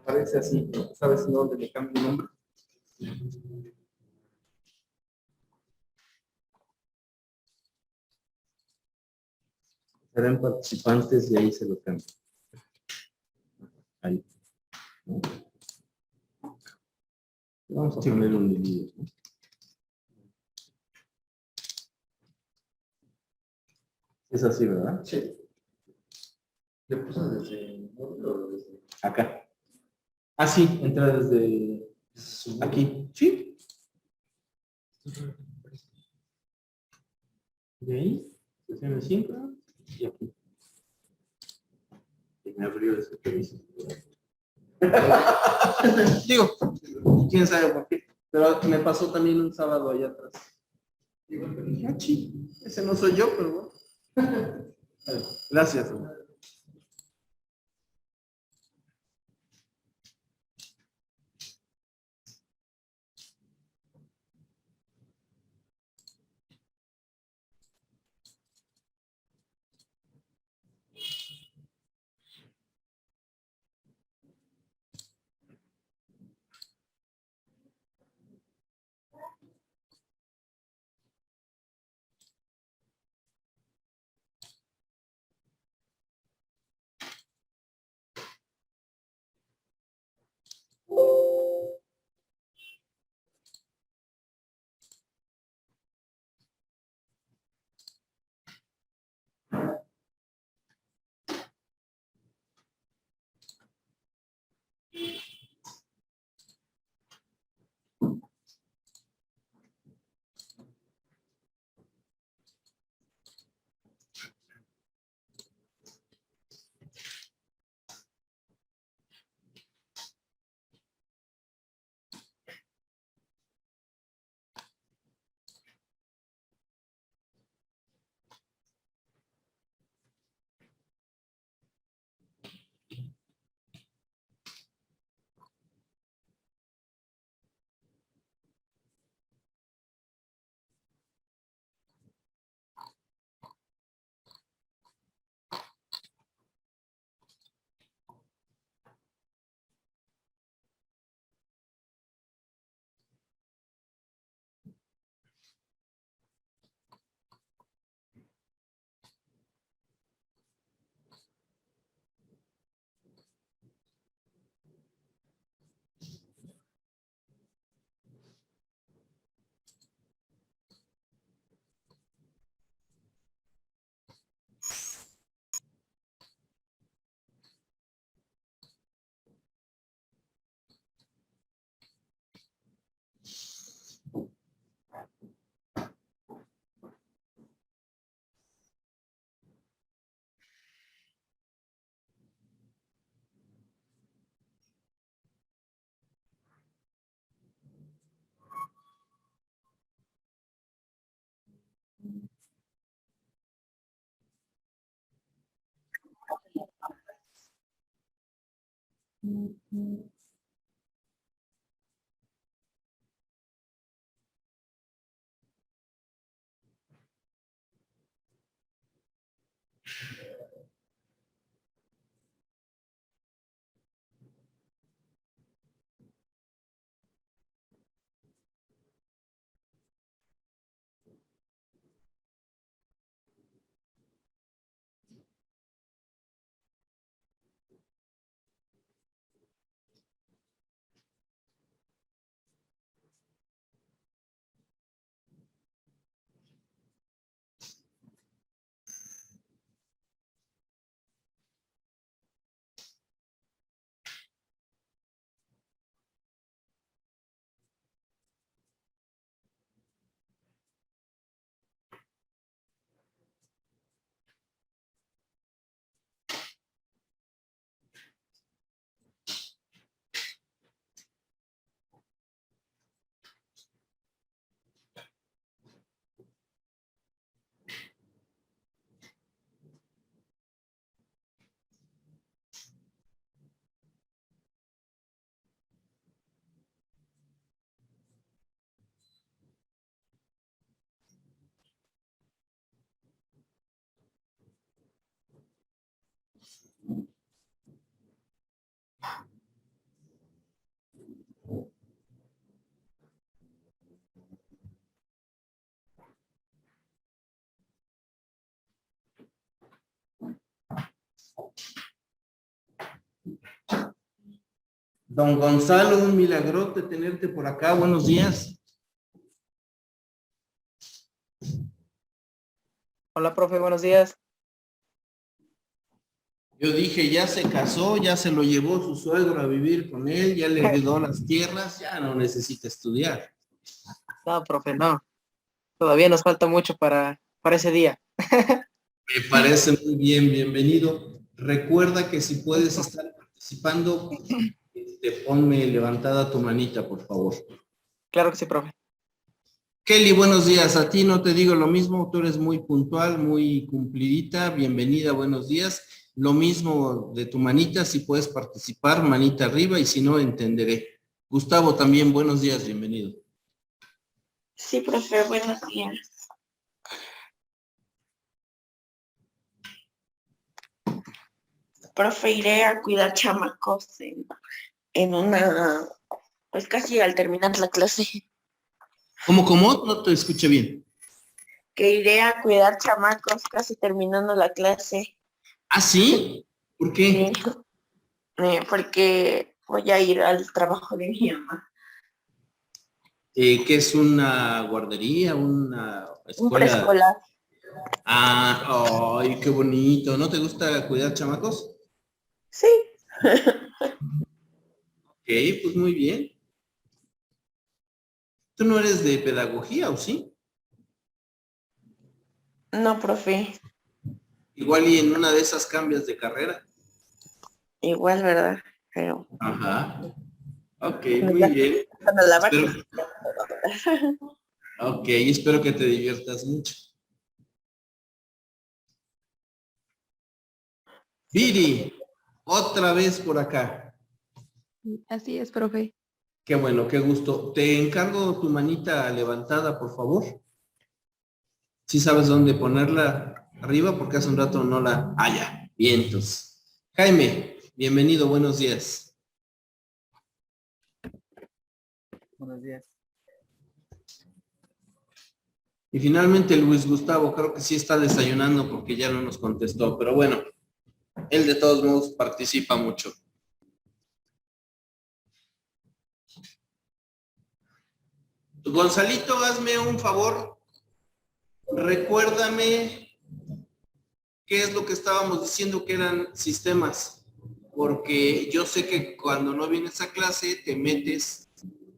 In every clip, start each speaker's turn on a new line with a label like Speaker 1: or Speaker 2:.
Speaker 1: Parece así, ¿no? ¿Sabes en dónde le cambio el nombre? Serán participantes y ahí se lo cambio. Ahí. ¿No? Vamos a poner un líder, ¿no? Es así, ¿verdad? Sí. ¿Le puse desde el módulo o desde acá? Ah, sí, entra desde aquí. Sí. De ahí, sesión de 5 y aquí. Y me abrió ese permiso. Digo, quién sabe por qué. Pero me pasó también un sábado allá atrás. Digo, dije, ah, sí, ese no soy yo, pero bueno. Gracias. Hermano. Don Gonzalo, un milagrote tenerte por acá. Buenos días.
Speaker 2: Hola, profe, buenos días.
Speaker 1: Yo dije, ya se casó, ya se lo llevó su suegro a vivir con él, ya le heredó las tierras, ya no necesita estudiar.
Speaker 2: No, profe, no. Todavía nos falta mucho para ese día.
Speaker 1: Me parece muy bien, bienvenido. Recuerda que si puedes estar participando, ponme levantada tu manita, por favor.
Speaker 2: Claro que sí, profe.
Speaker 1: Kelly, buenos días. A ti no te digo lo mismo, tú eres muy puntual, muy cumplidita. Bienvenida, buenos días. Lo mismo de tu manita, si puedes participar, manita arriba, y si no, entenderé. Gustavo, también buenos días, bienvenido.
Speaker 3: Sí, profe, buenos días. Profe, iré a cuidar chamacos en una, pues casi al terminar la clase,
Speaker 1: ¿Cómo? No te escuché bien.
Speaker 3: que iré a cuidar chamacos casi terminando la clase.
Speaker 1: ¿Ah, sí? ¿Por qué?
Speaker 3: Sí, porque voy a ir al trabajo de mi mamá.
Speaker 1: ¿Qué es una guardería, una
Speaker 3: Un
Speaker 1: escuela?
Speaker 3: preescolar.
Speaker 1: Ah, ay, qué bonito. ¿No te gusta cuidar chamacos?
Speaker 3: Sí.
Speaker 1: Ok, pues muy bien. ¿Tú no eres de pedagogía o sí?
Speaker 3: No, profe.
Speaker 1: Igual y en una de esas cambias de carrera.
Speaker 3: Igual, ¿verdad? Pero
Speaker 1: Ajá. Ok,
Speaker 3: bueno,
Speaker 1: muy
Speaker 3: ya
Speaker 1: bien.
Speaker 3: están a lavar.
Speaker 1: Espero, ok, espero que te diviertas mucho.
Speaker 3: Sí, profe.
Speaker 1: Viri, otra vez por acá.
Speaker 4: Así es, profe.
Speaker 1: Qué bueno, qué gusto. Te encargo tu manita levantada, por favor. ¿Sí sabes dónde ponerla arriba? Porque hace un rato no la... Ah, ya. Bien, entonces. Jaime, bienvenido, buenos días.
Speaker 2: Buenos días.
Speaker 1: Y finalmente Luis Gustavo, creo que sí está desayunando porque ya no nos contestó, pero bueno, él de todos modos participa mucho. Gonzalito, hazme un favor, recuérdame qué es lo que estábamos diciendo que eran sistemas, porque yo sé que cuando no vienes a clase te metes,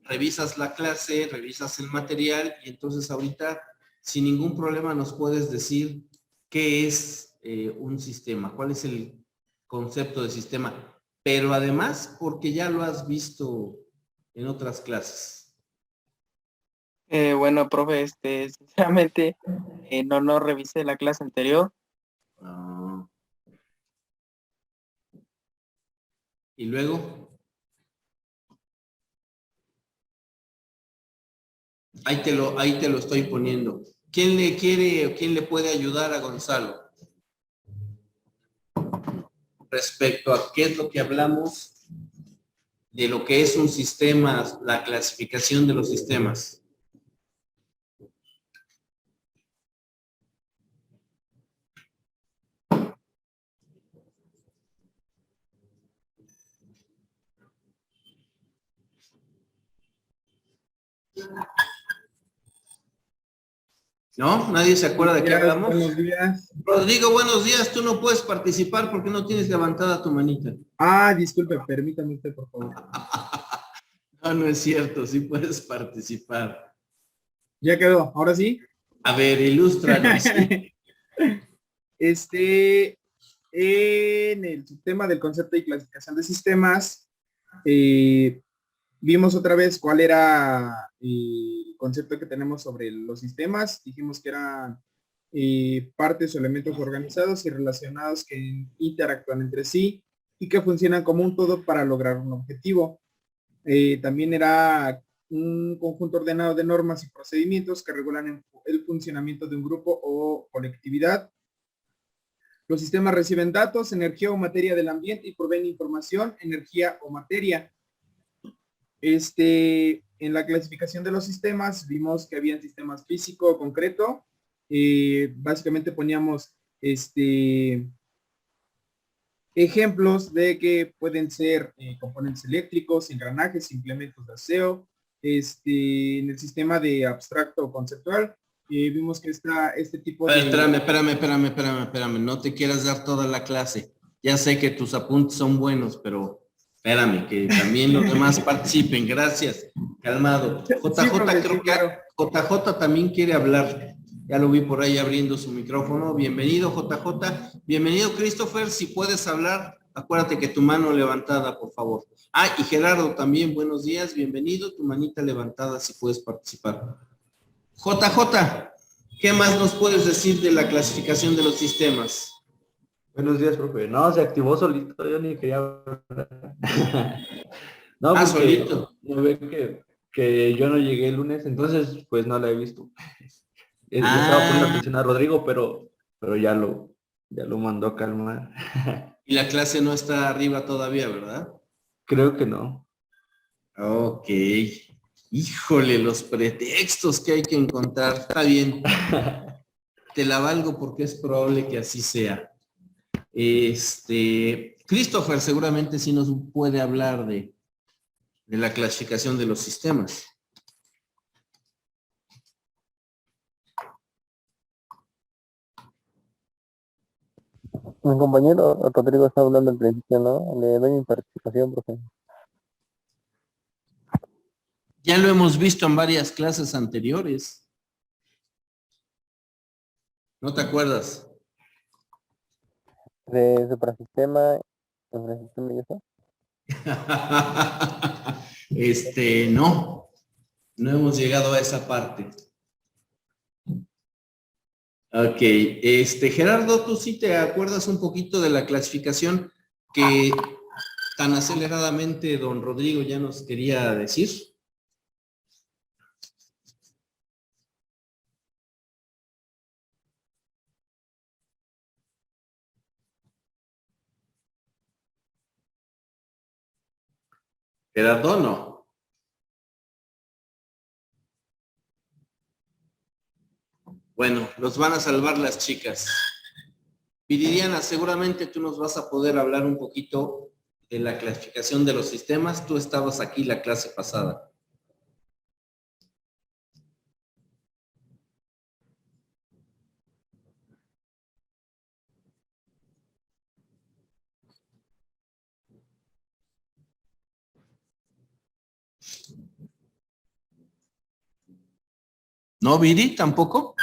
Speaker 1: revisas la clase, revisas el material y entonces ahorita sin ningún problema nos puedes decir qué es un sistema, cuál es el concepto de sistema, pero además porque ya lo has visto en otras clases.
Speaker 2: Bueno, profe, sinceramente, no revisé la clase anterior.
Speaker 1: Ah, y luego, ahí te lo estoy poniendo. ¿Quién le quiere o quién le puede ayudar a Gonzalo respecto a qué es lo que hablamos de lo que es un sistema, la clasificación de los sistemas? ¿No? ¿Nadie se acuerda de qué hablamos?
Speaker 5: Buenos días.
Speaker 1: Rodrigo, buenos días. Tú no puedes participar porque no tienes levantada tu manita.
Speaker 5: Ah, disculpe, permítame usted, por favor.
Speaker 1: No, no es cierto. Sí puedes participar.
Speaker 5: Ya quedó, ahora sí.
Speaker 1: A ver, ilústranos.
Speaker 5: En el tema del concepto y clasificación de sistemas, vimos otra vez cuál era el concepto que tenemos sobre los sistemas. Dijimos que eran partes o elementos organizados y relacionados que interactúan entre sí y que funcionan como un todo para lograr un objetivo. También era un conjunto ordenado de normas y procedimientos que regulan el funcionamiento de un grupo o colectividad. Los sistemas reciben datos, energía o materia del ambiente y proveen información, energía o materia. En la clasificación de los sistemas vimos que había sistemas físico o concreto. Básicamente poníamos ejemplos de que pueden ser componentes eléctricos, engranajes, implementos de aseo. En el sistema de abstracto o conceptual, vimos que está este tipo de...
Speaker 1: Espérame, no te quieras dar toda la clase. Ya sé que tus apuntes son buenos, pero espérame, que también los demás participen. Gracias. Calmado. JJ,
Speaker 5: Sí, profe,
Speaker 1: creo
Speaker 5: sí,
Speaker 1: que
Speaker 5: claro.
Speaker 1: JJ también quiere hablar. Ya lo vi por ahí abriendo su micrófono. Bienvenido, JJ. Bienvenido, Christopher. Si puedes hablar, acuérdate que tu mano levantada, por favor. Ah, y Gerardo también, buenos días. Bienvenido, tu manita levantada si puedes participar. JJ, ¿qué más nos puedes decir de la clasificación de los sistemas?
Speaker 6: Buenos días, profe. No, se activó solito, yo ni quería hablar. No, porque
Speaker 1: Solito.
Speaker 6: ya ve que yo no llegué el lunes, entonces pues no la he visto. Estaba poniendo atención a Rodrigo, pero ya lo mandó a calmar.
Speaker 1: Y la clase no está arriba todavía, ¿verdad?
Speaker 6: Creo que no.
Speaker 1: Ok. Híjole, los pretextos que hay que encontrar. Está bien. Te la valgo porque es probable que así sea. Christopher seguramente sí nos puede hablar de la clasificación de los sistemas.
Speaker 7: Mi compañero Rodrigo está hablando al principio, ¿no? Le doy mi participación, profe.
Speaker 1: Ya lo hemos visto en varias clases anteriores. ¿No te acuerdas?
Speaker 7: De suprasistema y eso.
Speaker 1: No hemos llegado a esa parte. Ok, Gerardo, ¿tú sí te acuerdas un poquito de la clasificación que tan aceleradamente don Rodrigo ya nos quería decir? Gerardo, no. Bueno, los van a salvar las chicas. Viridiana, seguramente tú nos vas a poder hablar un poquito de la clasificación de los sistemas. Tú estabas aquí la clase pasada. ¿No, Viri, tampoco?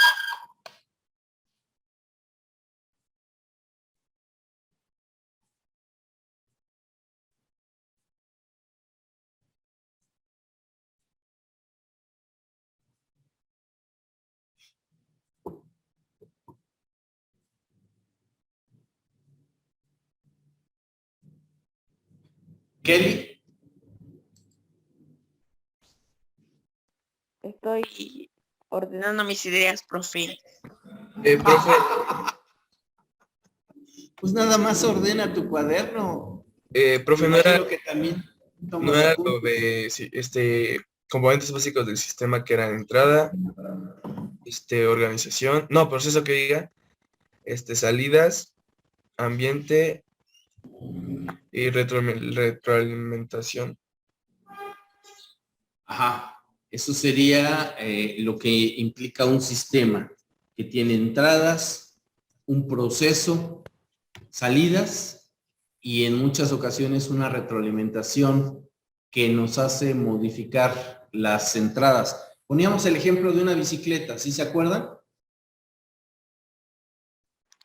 Speaker 1: Kelly.
Speaker 3: Estoy ordenando mis ideas, profe.
Speaker 8: Profe,
Speaker 1: Pues nada más ordena tu cuaderno.
Speaker 8: profe,
Speaker 1: Me
Speaker 8: no era,
Speaker 1: imagino que también tomas
Speaker 8: no era
Speaker 1: apuntes.
Speaker 8: lo de componentes básicos del sistema que eran entrada, organización, no, proceso que diga, salidas, ambiente y retroalimentación.
Speaker 1: Ajá. Eso sería lo que implica un sistema que tiene entradas, un proceso, salidas y en muchas ocasiones una retroalimentación que nos hace modificar las entradas. Poníamos el ejemplo de una bicicleta, ¿sí se acuerdan?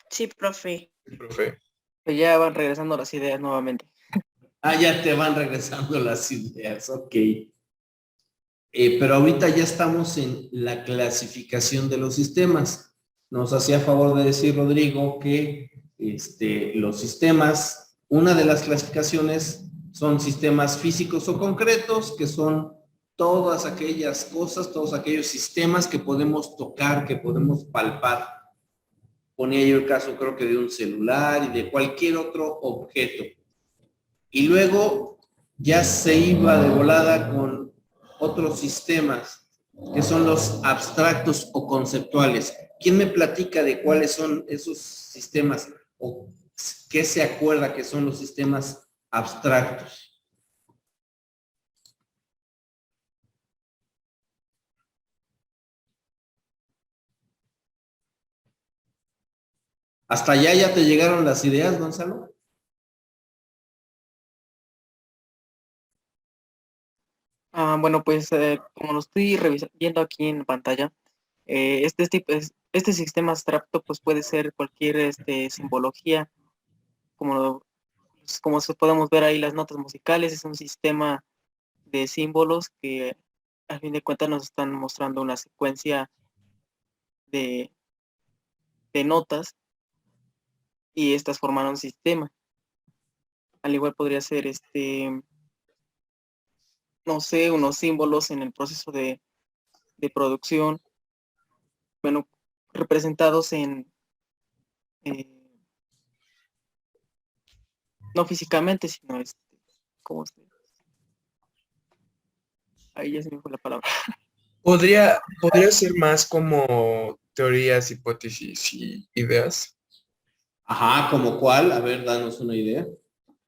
Speaker 3: Sí, profe.
Speaker 8: Profe,
Speaker 2: Pues ya van regresando las ideas nuevamente.
Speaker 1: Ah, ya te van regresando las ideas, ok. Pero ahorita ya estamos en la clasificación de los sistemas. Nos hacía favor de decir Rodrigo que los sistemas, una de las clasificaciones son sistemas físicos o concretos, que son todas aquellas cosas, todos aquellos sistemas que podemos tocar, que podemos palpar. ponía yo el caso creo que de un celular y de cualquier otro objeto. Y luego ya se iba de volada con otros sistemas, que son los abstractos o conceptuales. ¿Quién me platica de cuáles son esos sistemas o qué se acuerda que son los sistemas abstractos? ¿Hasta allá ya te llegaron las ideas, Gonzalo?
Speaker 2: Bueno, pues como lo estoy viendo aquí en pantalla, este sistema abstracto pues puede ser cualquier simbología, como podemos ver ahí las notas musicales, es un sistema de símbolos que a fin de cuentas nos están mostrando una secuencia de notas y estas forman un sistema. Al igual podría ser no sé, unos símbolos en el proceso de producción, bueno, representados no físicamente, sino ¿cómo se? Ahí ya se me fue la palabra.
Speaker 8: Podría ser más como teorías, hipótesis y ideas.
Speaker 1: Ajá, ¿como cuál? A ver, danos una idea.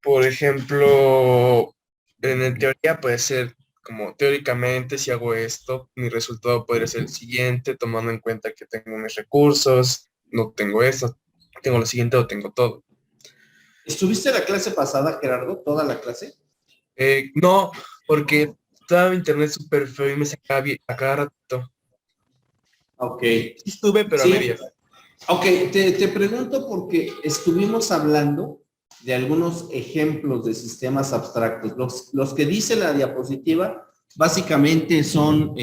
Speaker 8: Por ejemplo, en teoría puede ser como teóricamente si hago esto, mi resultado podría ser el siguiente, tomando en cuenta que tengo mis recursos, no tengo esto, tengo lo siguiente o tengo todo.
Speaker 1: ¿Estuviste la clase pasada, Gerardo? ¿Toda la clase?
Speaker 8: No, porque estaba internet súper feo y me sacaba a cada rato.
Speaker 1: Ok.
Speaker 8: Sí estuve, pero
Speaker 1: Sí.
Speaker 8: a medias.
Speaker 1: Ok, te pregunto porque estuvimos hablando de algunos ejemplos de sistemas abstractos. Los que dice la diapositiva básicamente son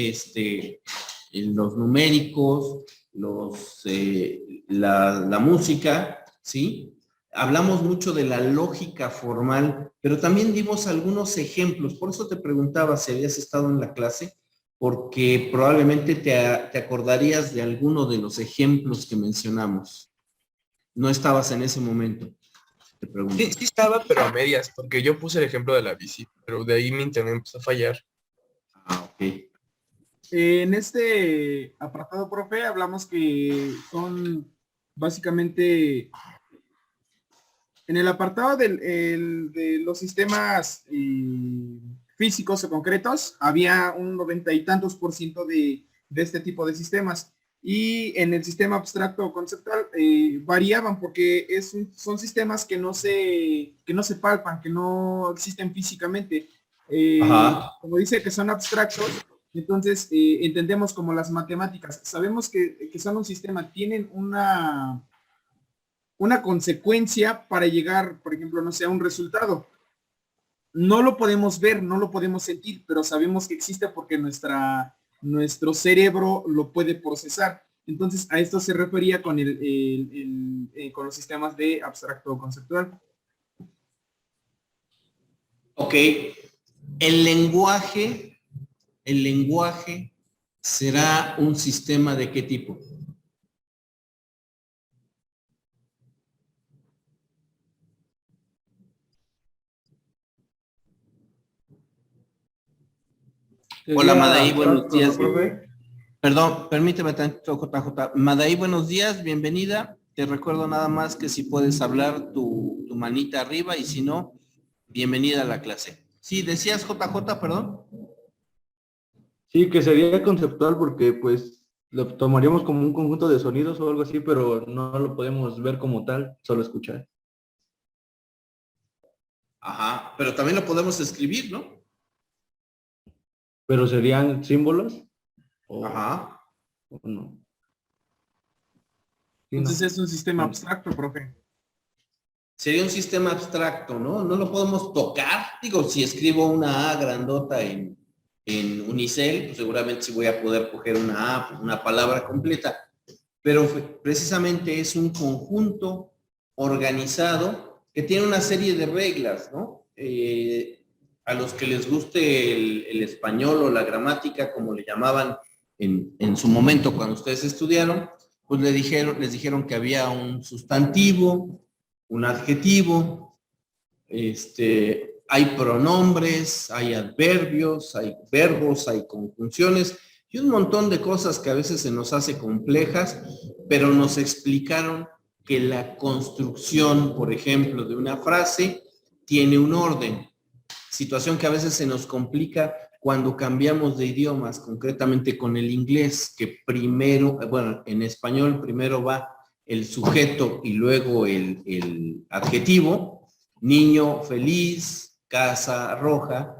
Speaker 1: los numéricos, la música, ¿sí? Hablamos mucho de la lógica formal, pero también dimos algunos ejemplos. Por eso te preguntaba si habías estado en la clase, porque probablemente te acordarías de alguno de los ejemplos que mencionamos. No estabas en ese momento, te pregunto.
Speaker 8: Sí estaba, pero a medias, porque yo puse el ejemplo de la bici, pero de ahí mi internet empezó a fallar.
Speaker 1: Ok.
Speaker 5: En este apartado, profe, hablamos que son básicamente en el apartado de los sistemas físicos o concretos, había un 90 y tantos % de este tipo de sistemas. Y en el sistema abstracto o conceptual variaban porque son sistemas que no se palpan, que no existen físicamente. Como dice que son abstractos, entonces entendemos como las matemáticas. Sabemos que son un sistema, tienen una consecuencia para llegar, por ejemplo, no sé, a un resultado. No lo podemos ver, no lo podemos sentir, pero sabemos que existe porque nuestro cerebro lo puede procesar. Entonces, a esto se refería con con los sistemas de abstracto conceptual.
Speaker 1: Ok. El lenguaje será un sistema ¿de qué tipo? Hola, Madaí, buenos días. Perdón, permíteme tanto, JJ. Madaí, buenos días, bienvenida. Te recuerdo nada más que si puedes hablar tu manita arriba y si no, bienvenida a la clase. Sí, decías JJ, perdón.
Speaker 6: Sí, que sería conceptual porque pues lo tomaríamos como un conjunto de sonidos o algo así, pero no lo podemos ver como tal, solo escuchar.
Speaker 1: Ajá, pero también lo podemos escribir, ¿no?
Speaker 6: Pero serían símbolos o,
Speaker 1: Ajá.
Speaker 6: o no. Sí,
Speaker 5: Entonces
Speaker 6: no.
Speaker 5: es un sistema abstracto, profe.
Speaker 1: Sería un sistema abstracto, ¿no? No lo podemos tocar. Digo, si escribo una A grandota en Unicel, pues seguramente sí voy a poder coger una A, una palabra completa. Pero precisamente es un conjunto organizado que tiene una serie de reglas, ¿no? A los que les guste el español o la gramática, como le llamaban en su momento cuando ustedes estudiaron, pues les dijeron que había un sustantivo, un adjetivo, hay pronombres, hay adverbios, hay verbos, hay conjunciones y un montón de cosas que a veces se nos hace complejas, pero nos explicaron que la construcción, por ejemplo, de una frase tiene un orden. Situación que a veces se nos complica cuando cambiamos de idiomas, concretamente con el inglés, que primero, bueno, en español primero va el sujeto y luego el adjetivo, niño feliz, casa roja,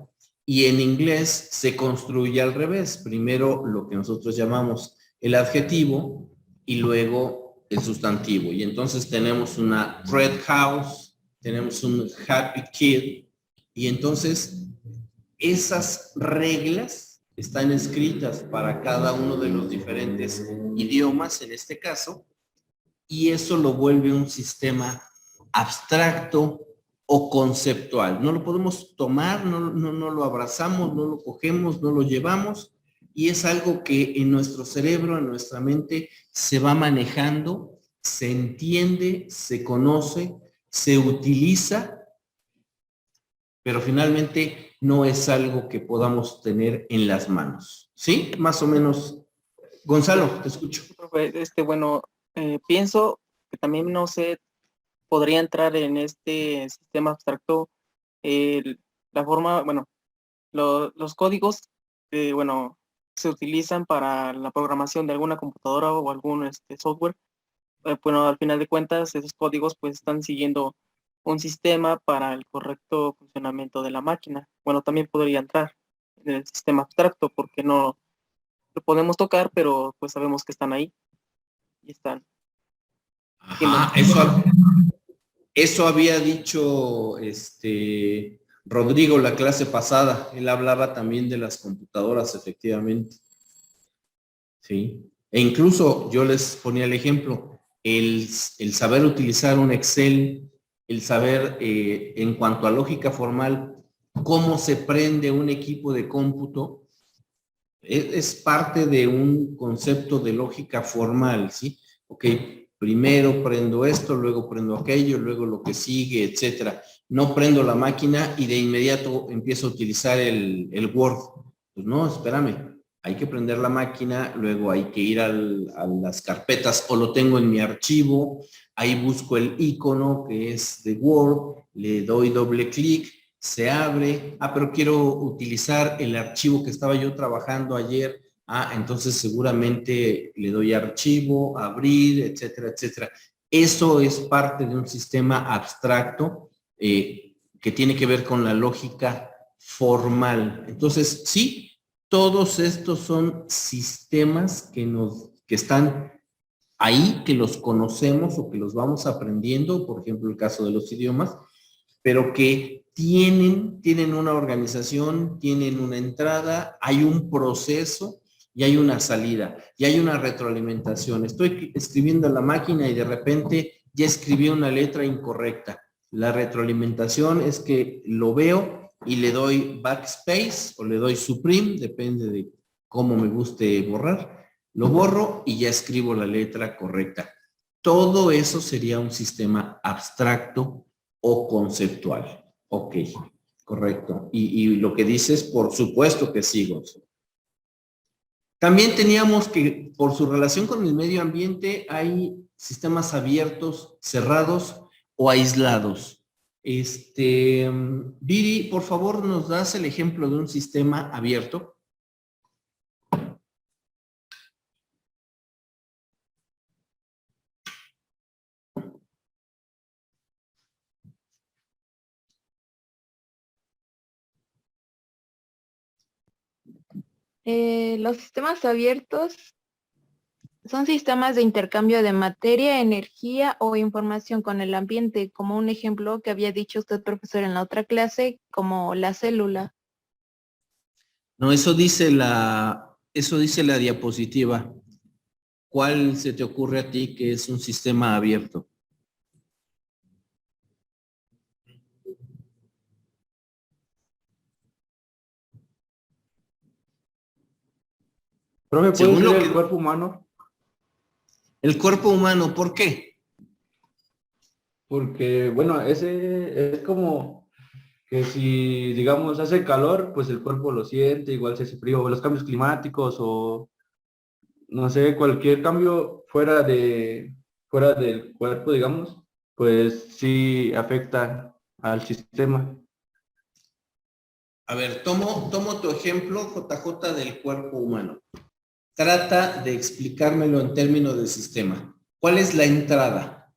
Speaker 1: y en inglés se construye al revés, primero lo que nosotros llamamos el adjetivo y luego el sustantivo. Y entonces tenemos una red house, tenemos un happy kid, y entonces esas reglas están escritas para cada uno de los diferentes idiomas, en este caso, y eso lo vuelve un sistema abstracto o conceptual. No lo podemos tomar, no lo abrazamos, no lo cogemos, no lo llevamos, y es algo que en nuestro cerebro, en nuestra mente, se va manejando, se entiende, se conoce, se utiliza, pero finalmente no es algo que podamos tener en las manos. ¿Sí? Más o menos. Gonzalo, te escucho.
Speaker 2: Profe, bueno, pienso que también, no sé, podría entrar en este sistema abstracto la forma, bueno, los códigos que, bueno, se utilizan para la programación de alguna computadora o algún software. Bueno, al final de cuentas, esos códigos pues están siguiendo un sistema para el correcto funcionamiento de la máquina. Bueno, también podría entrar en el sistema abstracto porque no lo podemos tocar, pero pues sabemos que están ahí y están.
Speaker 1: Ajá, eso había dicho Rodrigo la clase pasada. Él hablaba también de las computadoras, efectivamente. Sí. E incluso yo les ponía el ejemplo, el saber utilizar un Excel, el saber en cuanto a lógica formal, cómo se prende un equipo de cómputo, es parte de un concepto de lógica formal, ¿sí? Ok, primero prendo esto, luego prendo aquello, luego lo que sigue, etcétera. No prendo la máquina y de inmediato empiezo a utilizar el Word. Pues no, espérame. Hay que prender la máquina, luego hay que ir a las carpetas o lo tengo en mi archivo, ahí busco el icono que es de Word, le doy doble clic, se abre, pero quiero utilizar el archivo que estaba yo trabajando ayer, entonces seguramente le doy archivo, abrir, etcétera, etcétera. Eso es parte de un sistema abstracto que tiene que ver con la lógica formal. Entonces, sí, todos estos son sistemas que están ahí, que los conocemos o que los vamos aprendiendo, por ejemplo, el caso de los idiomas, pero que tienen una organización, tienen una entrada, hay un proceso y hay una salida y hay una retroalimentación. Estoy escribiendo en la máquina y de repente ya escribí una letra incorrecta. La retroalimentación es que lo veo y le doy backspace o le doy supreme, depende de cómo me guste borrar. Lo borro y ya escribo la letra correcta. Todo eso sería un sistema abstracto o conceptual. Ok, correcto. Y lo que dices, por supuesto que sí, Gonzalo. También teníamos que, por su relación con el medio ambiente, hay sistemas abiertos, cerrados o aislados. Viri, por favor, ¿nos das el ejemplo de un sistema abierto?
Speaker 4: Los sistemas abiertos son sistemas de intercambio de materia, energía o información con el ambiente, como un ejemplo que había dicho usted, profesor, en la otra clase, como la célula.
Speaker 1: No, eso dice la diapositiva. ¿Cuál se te ocurre a ti que es un sistema abierto?
Speaker 6: Profe, ¿puede
Speaker 1: Según
Speaker 6: ser
Speaker 1: lo
Speaker 6: el
Speaker 1: que
Speaker 6: cuerpo humano?
Speaker 1: El cuerpo humano, ¿por qué?
Speaker 6: Porque, bueno, ese es como que si, digamos, hace calor, pues el cuerpo lo siente, igual se hace frío, o los cambios climáticos, o no sé, cualquier cambio fuera del cuerpo, digamos, pues sí afecta al sistema.
Speaker 1: A ver, tomo tu ejemplo, JJ, del cuerpo humano. Trata de explicármelo en términos de sistema. ¿Cuál es la entrada?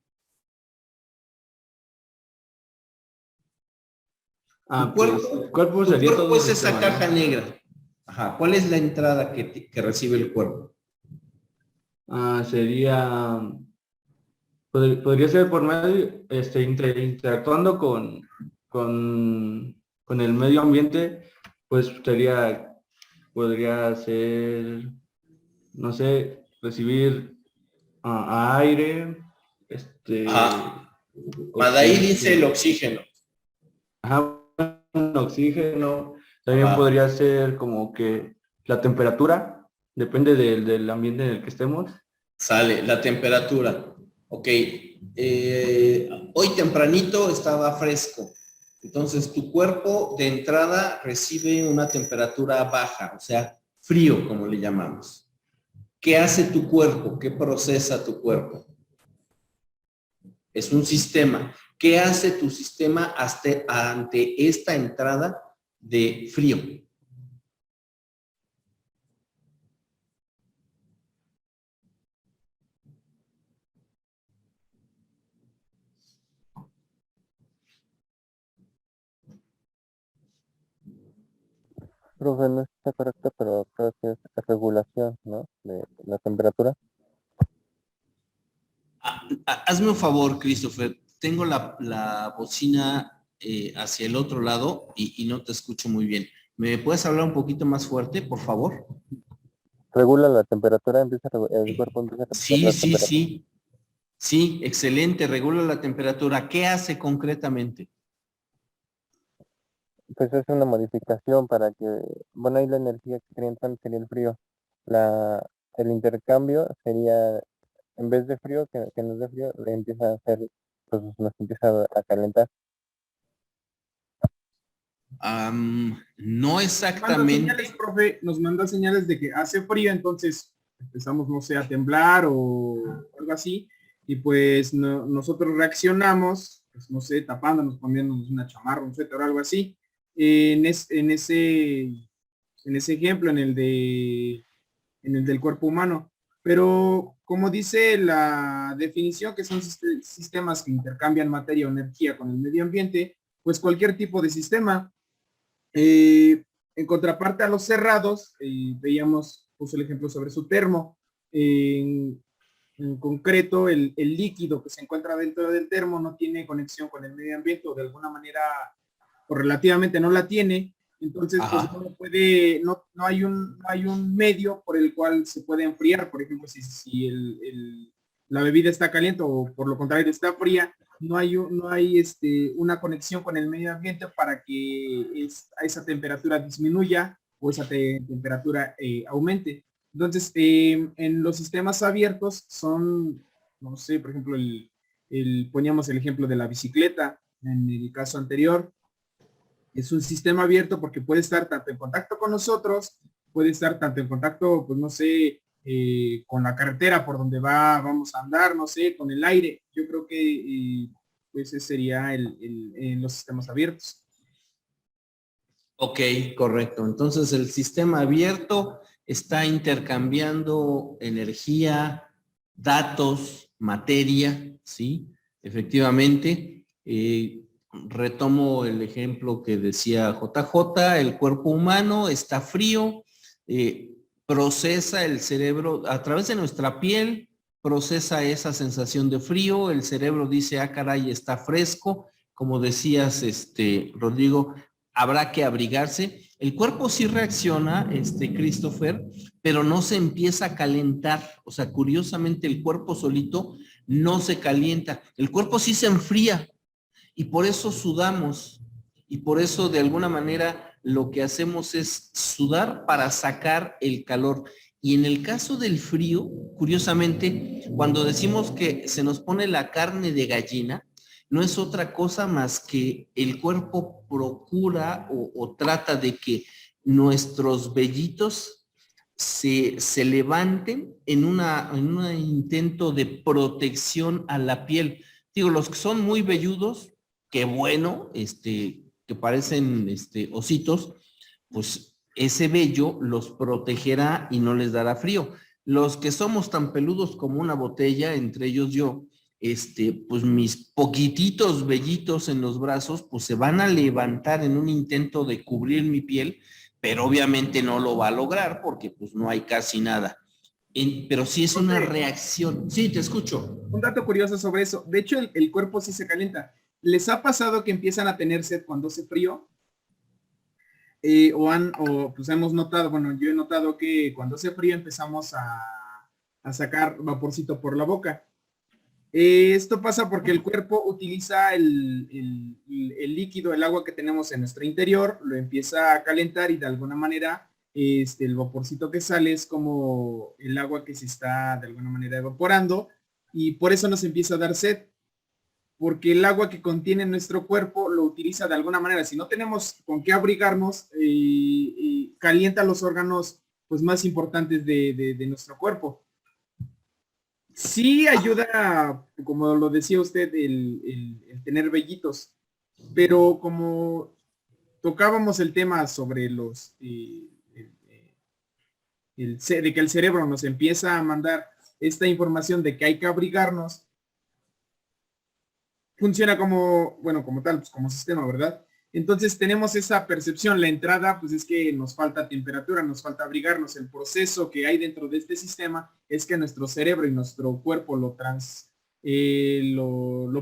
Speaker 6: Ah,
Speaker 1: Tu
Speaker 6: pues el cuerpo
Speaker 1: tu
Speaker 6: sería
Speaker 1: cuerpo
Speaker 6: todo un
Speaker 1: es esa
Speaker 6: sistema,
Speaker 1: caja
Speaker 6: ¿no?
Speaker 1: negra. Ajá. ¿Cuál es la entrada que recibe el cuerpo?
Speaker 6: Sería, podría ser por medio, interactuando con el medio ambiente, pues podría ser, no sé, recibir aire,
Speaker 1: Ajá. Para ahí dice el oxígeno.
Speaker 6: ajá, un oxígeno, también
Speaker 1: Ajá.
Speaker 6: podría ser como que la temperatura, depende del ambiente en el que estemos.
Speaker 1: Sale, la temperatura. Ok. Hoy tempranito estaba fresco. Entonces tu cuerpo de entrada recibe una temperatura baja, o sea, frío, como le llamamos. ¿Qué hace tu cuerpo? ¿Qué procesa tu cuerpo? Es un sistema. ¿Qué hace tu sistema ante esta entrada de frío?
Speaker 7: Profe, no está correcto, pero creo que es regulación, ¿no? De la temperatura.
Speaker 1: Hazme un favor, Christopher. Tengo la bocina hacia el otro lado y no te escucho muy bien. ¿Me puedes hablar un poquito más fuerte, por favor?
Speaker 7: Regula la temperatura, el cuerpo empieza a regular
Speaker 1: Sí,
Speaker 7: la
Speaker 1: sí,
Speaker 7: temperatura.
Speaker 1: sí. Sí, excelente. Regula la temperatura. ¿Qué hace concretamente?
Speaker 7: Pues es una modificación para que, bueno, ahí la energía que calientan sería el frío. El intercambio sería, en vez de frío, que nos dé frío, le empieza a hacer, pues nos empieza a calentar.
Speaker 1: No
Speaker 5: Manda
Speaker 1: exactamente.
Speaker 5: señales, profe, nos manda señales de que hace frío, entonces empezamos, no sé, a temblar o algo así, y pues nosotros reaccionamos, pues no sé, tapándonos, poniéndonos una chamarra, un suéter o algo así. En ese ejemplo, en el del cuerpo humano. Pero como dice la definición, que son sistemas que intercambian materia o energía con el medio ambiente, pues cualquier tipo de sistema. En contraparte a los cerrados, puso el ejemplo sobre su termo. En concreto, el líquido que se encuentra dentro del termo no tiene conexión con el medio ambiente o de alguna manera o relativamente no la tiene. Entonces, pues
Speaker 1: Ajá.
Speaker 5: no hay un medio por el cual se puede enfriar. Por ejemplo, si la bebida está caliente o por lo contrario está fría, no hay una conexión con el medio ambiente para que esa temperatura disminuya o esa temperatura aumente. Entonces, en los sistemas abiertos son, no sé, por ejemplo, poníamos el ejemplo de la bicicleta en el caso anterior. Es un sistema abierto porque puede estar tanto en contacto con nosotros, puede estar tanto en contacto, pues no sé, con la carretera por donde vamos a andar, no sé, con el aire. Yo creo que pues ese sería los sistemas abiertos.
Speaker 1: Ok, correcto. Entonces el sistema abierto está intercambiando energía, datos, materia, ¿sí? Efectivamente. Retomo el ejemplo que decía JJ, el cuerpo humano está frío, procesa el cerebro a través de nuestra piel, procesa esa sensación de frío, el cerebro dice, ah, caray, está fresco, como decías, Rodrigo, habrá que abrigarse. El cuerpo sí reacciona, Christopher, pero no se empieza a calentar. O sea, curiosamente el cuerpo solito no se calienta. El cuerpo sí se enfría y por eso sudamos. Y por eso de alguna manera lo que hacemos es sudar para sacar el calor. Y en el caso del frío, curiosamente, cuando decimos que se nos pone la carne de gallina, no es otra cosa más que el cuerpo procura o trata de que nuestros vellitos se levanten en un intento de protección a la piel. Digo, los que son muy velludos, qué bueno, que parecen ositos, pues ese vello los protegerá y no les dará frío. Los que somos tan peludos como una botella, entre ellos yo, pues mis poquititos vellitos en los brazos, pues se van a levantar en un intento de cubrir mi piel, pero obviamente no lo va a lograr porque pues no hay casi nada. Pero sí es una reacción. Sí, te escucho.
Speaker 5: Un dato curioso sobre eso. De hecho, el cuerpo sí se calienta. ¿Les ha pasado que empiezan a tener sed cuando hace frío? Pues hemos notado, bueno, yo he notado que cuando hace frío empezamos a sacar vaporcito por la boca. Esto pasa porque el cuerpo utiliza el líquido, el agua que tenemos en nuestro interior, lo empieza a calentar y de alguna manera el vaporcito que sale es como el agua que se está de alguna manera evaporando y por eso nos empieza a dar sed. Porque el agua que contiene nuestro cuerpo lo utiliza de alguna manera. Si no tenemos con qué abrigarnos, calienta los órganos pues, más importantes de nuestro cuerpo. Sí ayuda, como lo decía usted, el tener vellitos, pero como tocábamos el tema sobre de que el cerebro nos empieza a mandar esta información de que hay que abrigarnos, funciona como, bueno, como tal, pues como sistema, ¿verdad? Entonces tenemos esa percepción, la entrada, pues es que nos falta temperatura, nos falta abrigarnos. El proceso que hay dentro de este sistema es que nuestro cerebro y nuestro cuerpo lo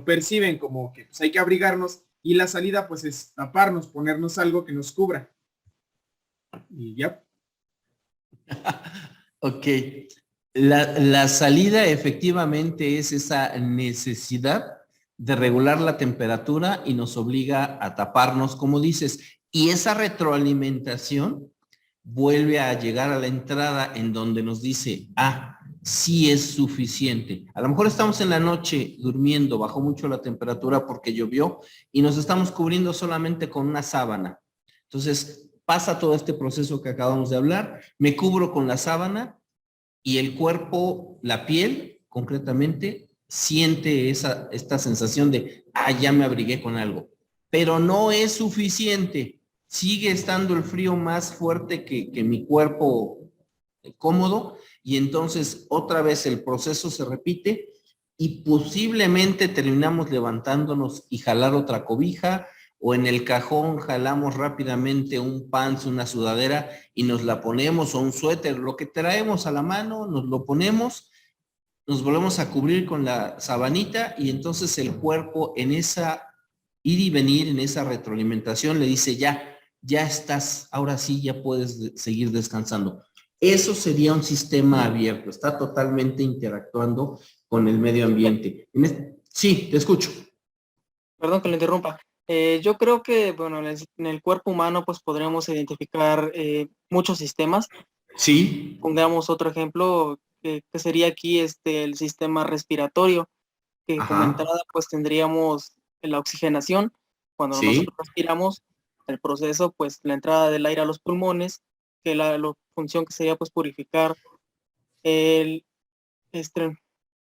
Speaker 5: perciben como que pues, hay que abrigarnos y la salida pues es taparnos, ponernos algo que nos cubra. Y ya.
Speaker 1: Ok. La salida efectivamente es esa necesidad de regular la temperatura y nos obliga a taparnos, como dices, y esa retroalimentación vuelve a llegar a la entrada en donde nos dice, sí es suficiente. A lo mejor estamos en la noche durmiendo, bajó mucho la temperatura porque llovió y nos estamos cubriendo solamente con una sábana. Entonces pasa todo este proceso que acabamos de hablar, me cubro con la sábana y el cuerpo, la piel concretamente, siente esta sensación de, ya me abrigué con algo. Pero no es suficiente. Sigue estando el frío más fuerte que mi cuerpo cómodo y entonces otra vez el proceso se repite y posiblemente terminamos levantándonos y jalar otra cobija o en el cajón jalamos rápidamente un pants, una sudadera y nos la ponemos o un suéter, lo que traemos a la mano, nos lo ponemos, nos volvemos a cubrir con la sabanita y entonces el cuerpo en esa ir y venir, en esa retroalimentación le dice ya estás, ahora sí ya puedes seguir descansando. Eso sería un sistema abierto, está totalmente interactuando con el medio ambiente. Sí, te escucho.
Speaker 2: Perdón que lo interrumpa. Yo creo que, bueno, en el cuerpo humano pues podremos identificar muchos sistemas.
Speaker 1: Sí.
Speaker 2: Pongamos otro ejemplo, que sería aquí el sistema respiratorio, que como entrada pues tendríamos la oxigenación. Cuando nosotros respiramos, el proceso pues la entrada del aire a los pulmones, que la función que sería pues purificar,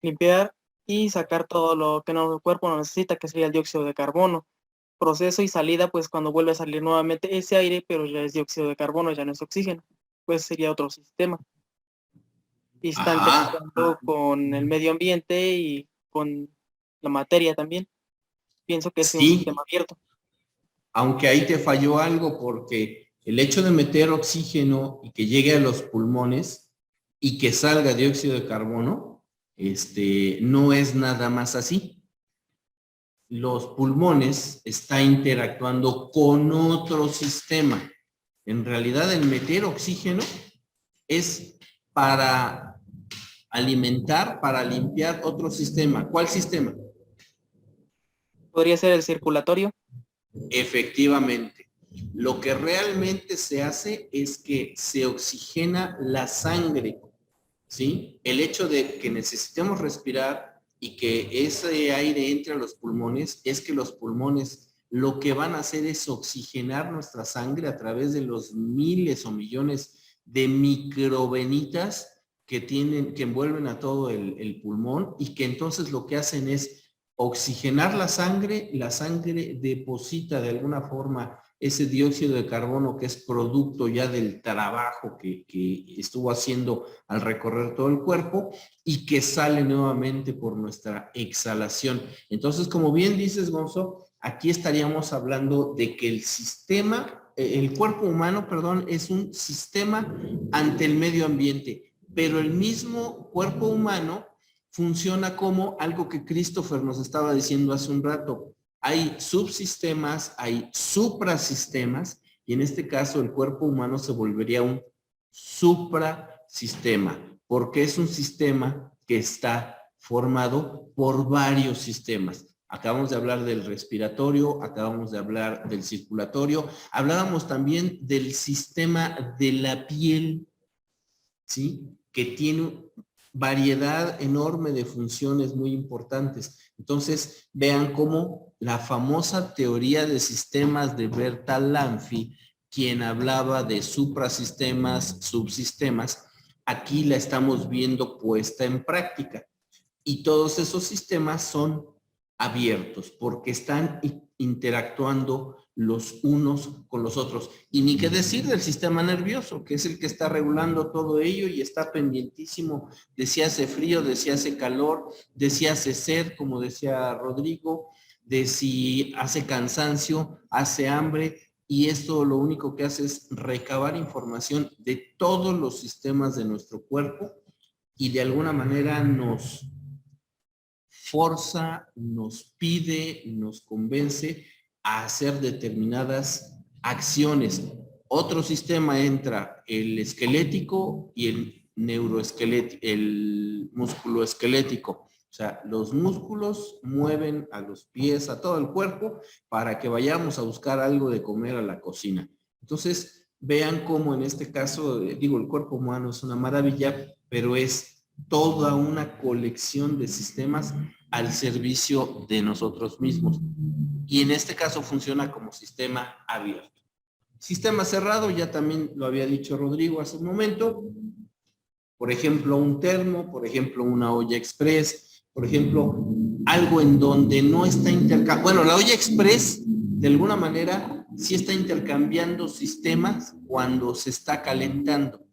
Speaker 2: limpiar y sacar todo lo que nuestro cuerpo no necesita, que sería el dióxido de carbono. Proceso y salida pues cuando vuelve a salir nuevamente ese aire, pero ya es dióxido de carbono, ya no es oxígeno, pues sería otro sistema. Y está interactuando con el medio ambiente y con la materia también. Pienso que es un sistema abierto.
Speaker 1: Aunque ahí te falló algo porque el hecho de meter oxígeno y que llegue a los pulmones y que salga dióxido de carbono, no es nada más así. Los pulmones están interactuando con otro sistema. En realidad el meter oxígeno es para alimentar, para limpiar otro sistema. ¿Cuál sistema?
Speaker 2: ¿Podría ser el circulatorio?
Speaker 1: Efectivamente. Lo que realmente se hace es que se oxigena la sangre, ¿sí? El hecho de que necesitemos respirar y que ese aire entre a los pulmones es que los pulmones lo que van a hacer es oxigenar nuestra sangre a través de los miles o millones de microvenitas que envuelven a todo el pulmón, y que entonces lo que hacen es oxigenar la sangre deposita de alguna forma ese dióxido de carbono que es producto ya del trabajo que estuvo haciendo al recorrer todo el cuerpo, y que sale nuevamente por nuestra exhalación. Entonces, como bien dices, Gonzo, aquí estaríamos hablando de que el cuerpo humano, perdón, es un sistema ante el medio ambiente, pero el mismo cuerpo humano funciona como algo que Christopher nos estaba diciendo hace un rato. Hay subsistemas, hay suprasistemas, y en este caso el cuerpo humano se volvería un suprasistema, porque es un sistema que está formado por varios sistemas. Acabamos de hablar del respiratorio, acabamos de hablar del circulatorio, hablábamos también del sistema de la piel, ¿sí? Que tiene variedad enorme de funciones muy importantes. Entonces, vean cómo la famosa teoría de sistemas de Bertalanffy, quien hablaba de suprasistemas, subsistemas, aquí la estamos viendo puesta en práctica. Y todos esos sistemas son abiertos porque están interactuando los unos con los otros. Y ni qué decir del sistema nervioso, que es el que está regulando todo ello y está pendientísimo de si hace frío, de si hace calor, de si hace sed, como decía Rodrigo, de si hace cansancio, hace hambre. Y esto lo único que hace es recabar información de todos los sistemas de nuestro cuerpo, y de alguna manera nos forza, nos pide, nos convence a hacer determinadas acciones. Otro sistema entra, el esquelético y el neuroesquelético, el músculo esquelético. O sea, los músculos mueven a los pies, a todo el cuerpo, para que vayamos a buscar algo de comer a la cocina. Entonces, vean cómo en este caso, digo, el cuerpo humano es una maravilla, pero es toda una colección de sistemas al servicio de nosotros mismos. Y en este caso funciona como sistema abierto. Sistema cerrado, ya también lo había dicho Rodrigo hace un momento. Por ejemplo, un termo, por ejemplo, una olla express, por ejemplo, algo en donde no está intercambiando. Bueno, la olla express, de alguna manera, sí está intercambiando sistemas cuando se está calentando.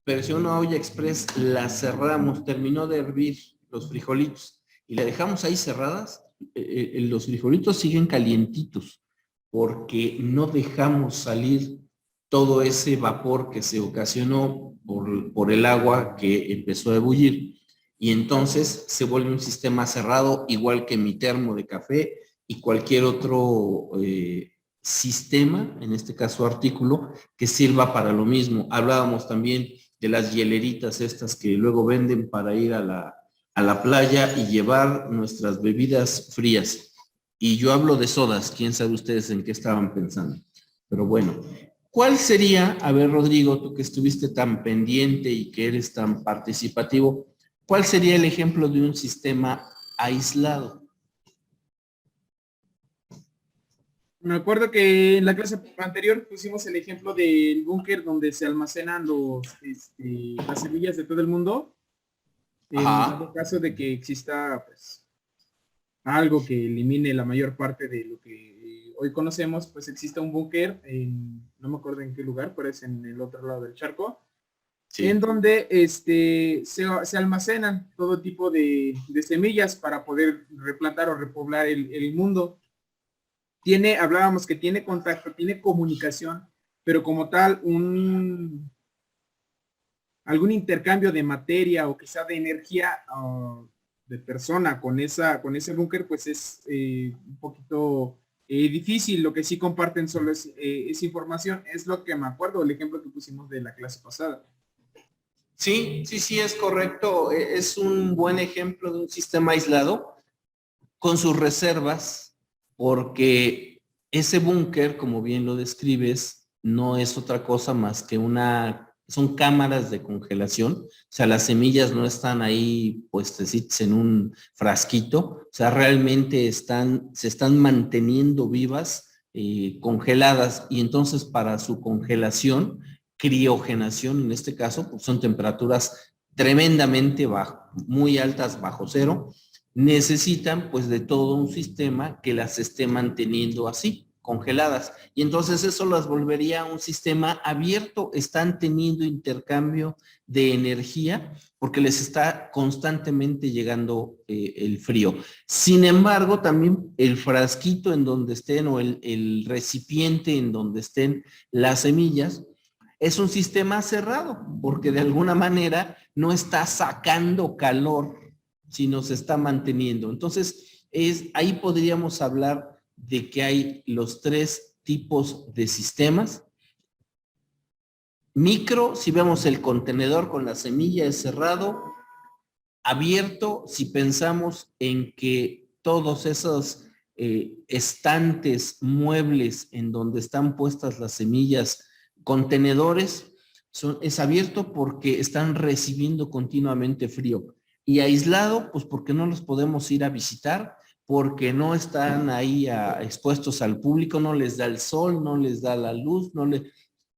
Speaker 1: Pero si una olla express la cerramos, terminó de hervir los frijolitos y la dejamos ahí cerradas, los frijolitos siguen calientitos porque no dejamos salir todo ese vapor que se ocasionó por el agua que empezó a ebullir, y entonces se vuelve un sistema cerrado, igual que mi termo de café y cualquier otro sistema, en este caso artículo, que sirva para lo mismo. Hablábamos también de las hieleritas estas que luego venden para ir a la playa y llevar nuestras bebidas frías. Y yo hablo de sodas, quién sabe ustedes en qué estaban pensando. Pero bueno, ¿cuál sería, a ver Rodrigo, tú que estuviste tan pendiente y que eres tan participativo, cuál sería el ejemplo de un sistema aislado?
Speaker 5: Me acuerdo que en la clase anterior pusimos el ejemplo del búnker donde se almacenan las semillas de todo el mundo. En el caso de que exista pues algo que elimine la mayor parte de lo que hoy conocemos, pues existe un búnker no me acuerdo en qué lugar, pero es en el otro lado del charco, sí, en donde se almacenan todo tipo de semillas para poder replantar o repoblar el mundo. Hablábamos que tiene contacto, tiene comunicación, pero como tal algún intercambio de materia o quizá de energía de persona con ese búnker, pues es un poquito difícil. Lo que sí comparten solo es información. Es lo que me acuerdo, el ejemplo que pusimos de la clase pasada.
Speaker 1: Sí, es correcto. Es un buen ejemplo de un sistema aislado con sus reservas, porque ese búnker, como bien lo describes, no es otra cosa más que son cámaras de congelación. O sea, las semillas no están ahí puestecitas en un frasquito, o sea, realmente se están manteniendo vivas, congeladas, y entonces para su congelación, criogenación en este caso, pues son temperaturas tremendamente muy altas, bajo cero, necesitan pues de todo un sistema que las esté manteniendo así, congeladas. Y entonces eso las volvería un sistema abierto, están teniendo intercambio de energía porque les está constantemente llegando el frío. Sin embargo, también el frasquito en donde estén o el recipiente en donde estén las semillas es un sistema cerrado porque de alguna manera no está sacando calor, sino se está manteniendo. Entonces, ahí podríamos hablar de que hay los 3 tipos de sistemas. Micro, si vemos el contenedor con la semilla, es cerrado. Abierto, si pensamos en que todos esos estantes, muebles en donde están puestas las semillas, contenedores, es abierto porque están recibiendo continuamente frío. Y aislado, pues porque no los podemos ir a visitar, porque no están ahí expuestos al público, no les da el sol, no les da la luz,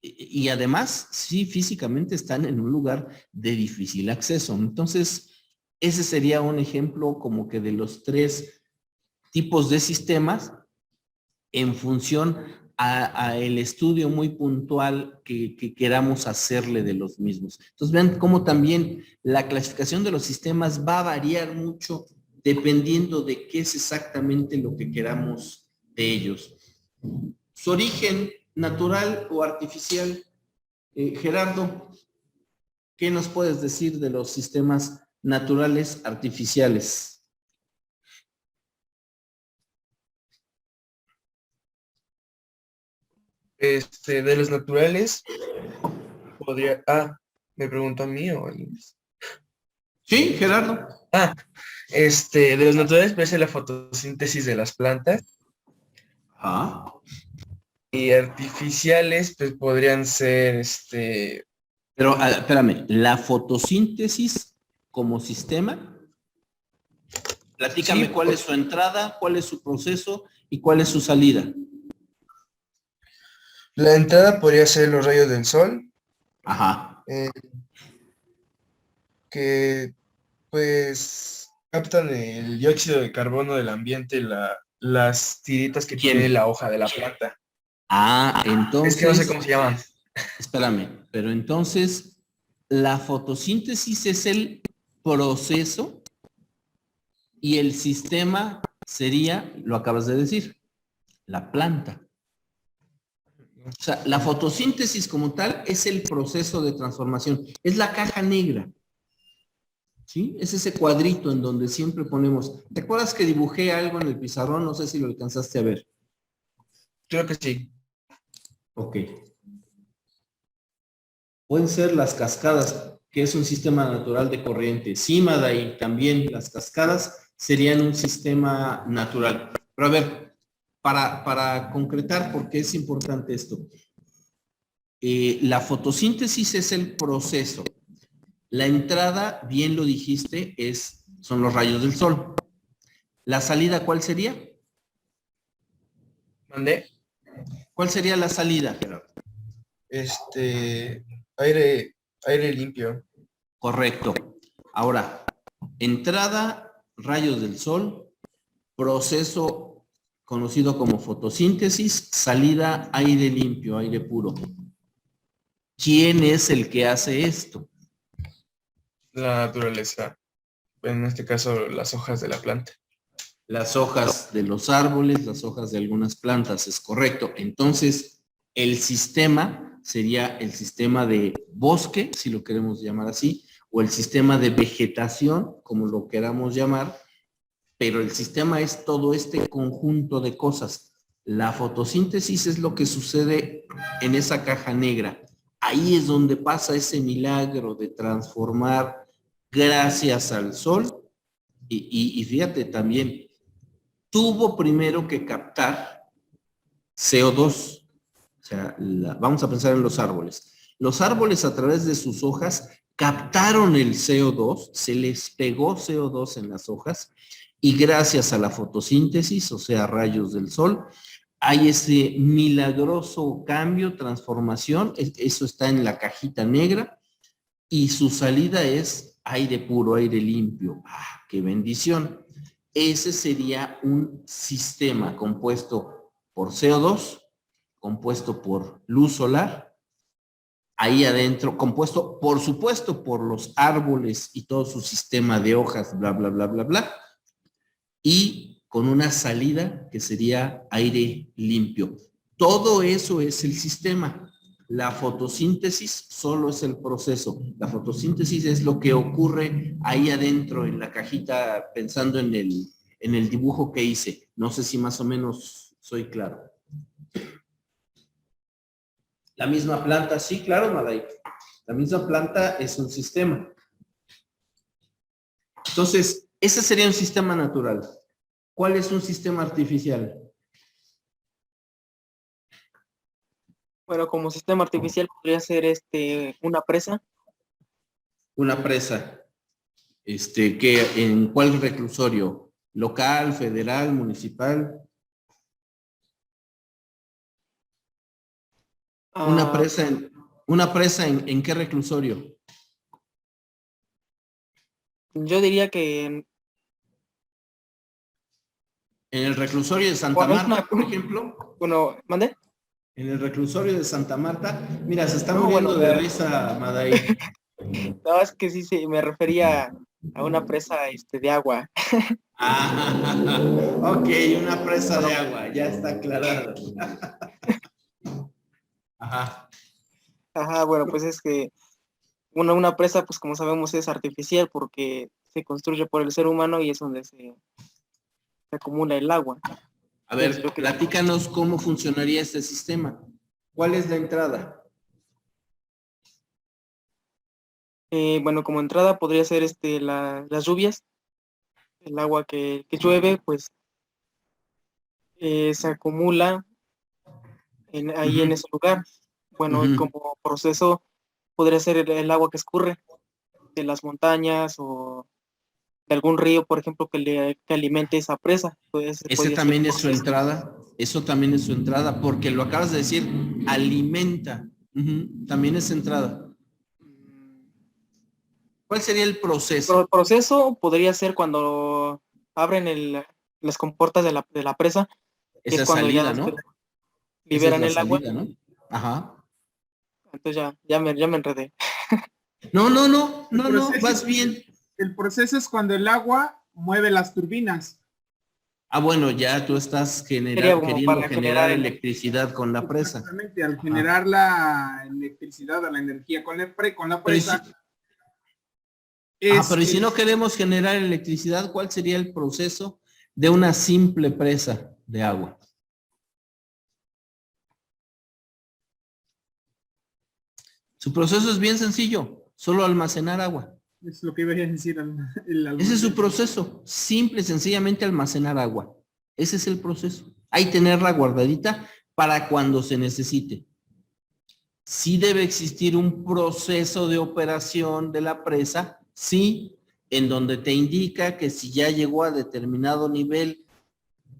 Speaker 1: y además, sí, físicamente están en un lugar de difícil acceso. Entonces, ese sería un ejemplo como que de los 3 tipos de sistemas en función a el estudio muy puntual que queramos hacerle de los mismos. Entonces vean cómo también la clasificación de los sistemas va a variar mucho dependiendo de qué es exactamente lo que queramos de ellos. Su origen natural o artificial. Gerardo, ¿qué nos puedes decir de los sistemas naturales artificiales?
Speaker 8: De los naturales, podría... me preguntó a mí o a alguien más.
Speaker 1: Sí, Gerardo.
Speaker 8: De los naturales puede ser la fotosíntesis de las plantas. Y artificiales, pues podrían ser,
Speaker 1: Pero espérame, la fotosíntesis como sistema, platícame
Speaker 8: Sí,
Speaker 1: cuál es su entrada, cuál es su proceso y cuál es su salida.
Speaker 8: la entrada podría ser los rayos del sol,
Speaker 1: Ajá.
Speaker 8: que pues captan el dióxido de carbono del ambiente, las tiritas que
Speaker 1: ¿Quién?
Speaker 8: tiene la hoja de la planta.
Speaker 1: Entonces...
Speaker 8: Es que no sé cómo se llaman.
Speaker 1: Espérame, pero entonces la fotosíntesis es el proceso y el sistema sería, lo acabas de decir, la planta. O sea, la fotosíntesis como tal es el proceso de transformación, es la caja negra. ¿Sí? Es ese cuadrito en donde siempre ponemos. ¿Te acuerdas que dibujé algo en el pizarrón? No sé si lo alcanzaste a ver.
Speaker 8: Creo que sí.
Speaker 1: Ok. Pueden ser las cascadas, que es un sistema natural de corriente. Símada y también las cascadas serían un sistema natural. Pero a ver, para concretar, ¿por qué es importante esto? La fotosíntesis es el proceso. La entrada, bien lo dijiste, son los rayos del sol. ¿La salida cuál sería?
Speaker 8: ¿Mandé?
Speaker 1: ¿Cuál sería la salida, Gerardo?
Speaker 8: Aire limpio.
Speaker 1: Correcto. Ahora, entrada, rayos del sol, proceso conocido como fotosíntesis, salida, aire limpio, aire puro. ¿Quién es el que hace esto?
Speaker 8: La naturaleza. En este caso, las hojas de la planta.
Speaker 1: Las hojas de los árboles, las hojas de algunas plantas, es correcto. Entonces, el sistema sería el sistema de bosque, si lo queremos llamar así, o el sistema de vegetación, como lo queramos llamar, pero el sistema es todo este conjunto de cosas. La fotosíntesis es lo que sucede en esa caja negra. Ahí es donde pasa ese milagro de transformar gracias al sol. Y fíjate también, tuvo primero que captar CO2. O sea, vamos a pensar en los árboles. Los árboles a través de sus hojas captaron el CO2, se les pegó CO2 en las hojas y gracias a la fotosíntesis, o sea, rayos del sol, hay ese milagroso cambio, transformación, eso está en la cajita negra y su salida es aire puro, aire limpio. ¡Ah, qué bendición! Ese sería un sistema compuesto por CO2, compuesto por luz solar, ahí adentro, compuesto, por supuesto, por los árboles y todo su sistema de hojas, bla, bla, bla, bla, bla, y con una salida que sería aire limpio. Todo eso es el sistema. La fotosíntesis solo es el proceso. La fotosíntesis es lo que ocurre ahí adentro en la cajita, pensando en el dibujo que hice. No sé si más o menos soy claro. La misma planta, sí, claro, Maday. La misma planta es un sistema. Entonces, ese sería un sistema natural. ¿Cuál es un sistema artificial?
Speaker 2: Bueno, como sistema artificial podría ser una presa.
Speaker 1: Una presa. ¿En cuál reclusorio? ¿Local, federal, municipal? Una presa en qué reclusorio?
Speaker 2: Yo diría que
Speaker 1: En el reclusorio de Santa
Speaker 2: Bueno,
Speaker 1: Marta, por ejemplo.
Speaker 2: bueno, ¿mande?
Speaker 1: En el reclusorio de Santa Marta. Mira, se está
Speaker 2: No,
Speaker 1: muriendo
Speaker 2: bueno,
Speaker 1: de risa, Maday.
Speaker 2: No, es que sí, me refería a una presa de agua.
Speaker 1: Ah, ok, una presa de agua, ya está aclarado. Ajá.
Speaker 2: Ajá, bueno, pues es que una presa, pues como sabemos, es artificial porque se construye por el ser humano y es donde se acumula el agua.
Speaker 1: A ver,
Speaker 2: Entonces,
Speaker 1: platícanos cómo funcionaría este sistema. ¿Cuál es la entrada?
Speaker 2: Bueno, como entrada podría ser las lluvias, el agua que llueve, pues se acumula ahí en ese lugar. Bueno, y como proceso podría ser el agua que escurre de las montañas o de algún río, por ejemplo, que alimente esa presa. Pues,
Speaker 1: Ese también es su entrada. Eso también es su entrada, porque lo acabas de decir, alimenta. También es entrada. ¿Cuál sería el proceso?
Speaker 2: El proceso podría ser cuando abren las compuertas de la presa.
Speaker 1: Esa
Speaker 2: es cuando
Speaker 1: salida,
Speaker 2: ya
Speaker 1: ¿no?
Speaker 2: liberan
Speaker 1: Esa es la
Speaker 2: el agua.
Speaker 1: salida, ¿no? Ajá.
Speaker 2: Entonces ya me enredé.
Speaker 1: No, vas bien.
Speaker 5: El proceso es cuando el agua mueve las turbinas.
Speaker 1: Ah, bueno, ya tú estás queriendo generar electricidad con la presa.
Speaker 5: Exactamente, al generar la electricidad o la energía con la presa.
Speaker 1: Pero ¿y si no queremos generar electricidad, cuál sería el proceso de una simple presa de agua? Su proceso es bien sencillo, solo almacenar agua.
Speaker 5: Es lo que iba a decir.
Speaker 1: Ese es su proceso, simple, sencillamente almacenar agua. Ese es el proceso. Hay que tenerla guardadita para cuando se necesite. Sí debe existir un proceso de operación de la presa, sí, en donde te indica que si ya llegó a determinado nivel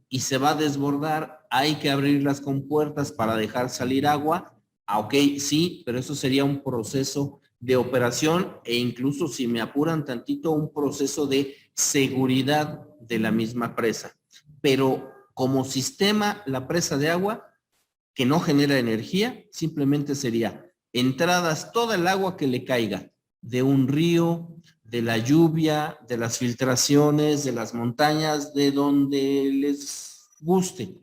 Speaker 1: y se va a desbordar, hay que abrir las compuertas para dejar salir agua. Ok, sí, pero eso sería un proceso de operación e incluso, si me apuran tantito, un proceso de seguridad de la misma presa. Pero como sistema, la presa de agua, que no genera energía, simplemente sería entradas, toda el agua que le caiga de un río, de la lluvia, de las filtraciones, de las montañas, de donde les guste.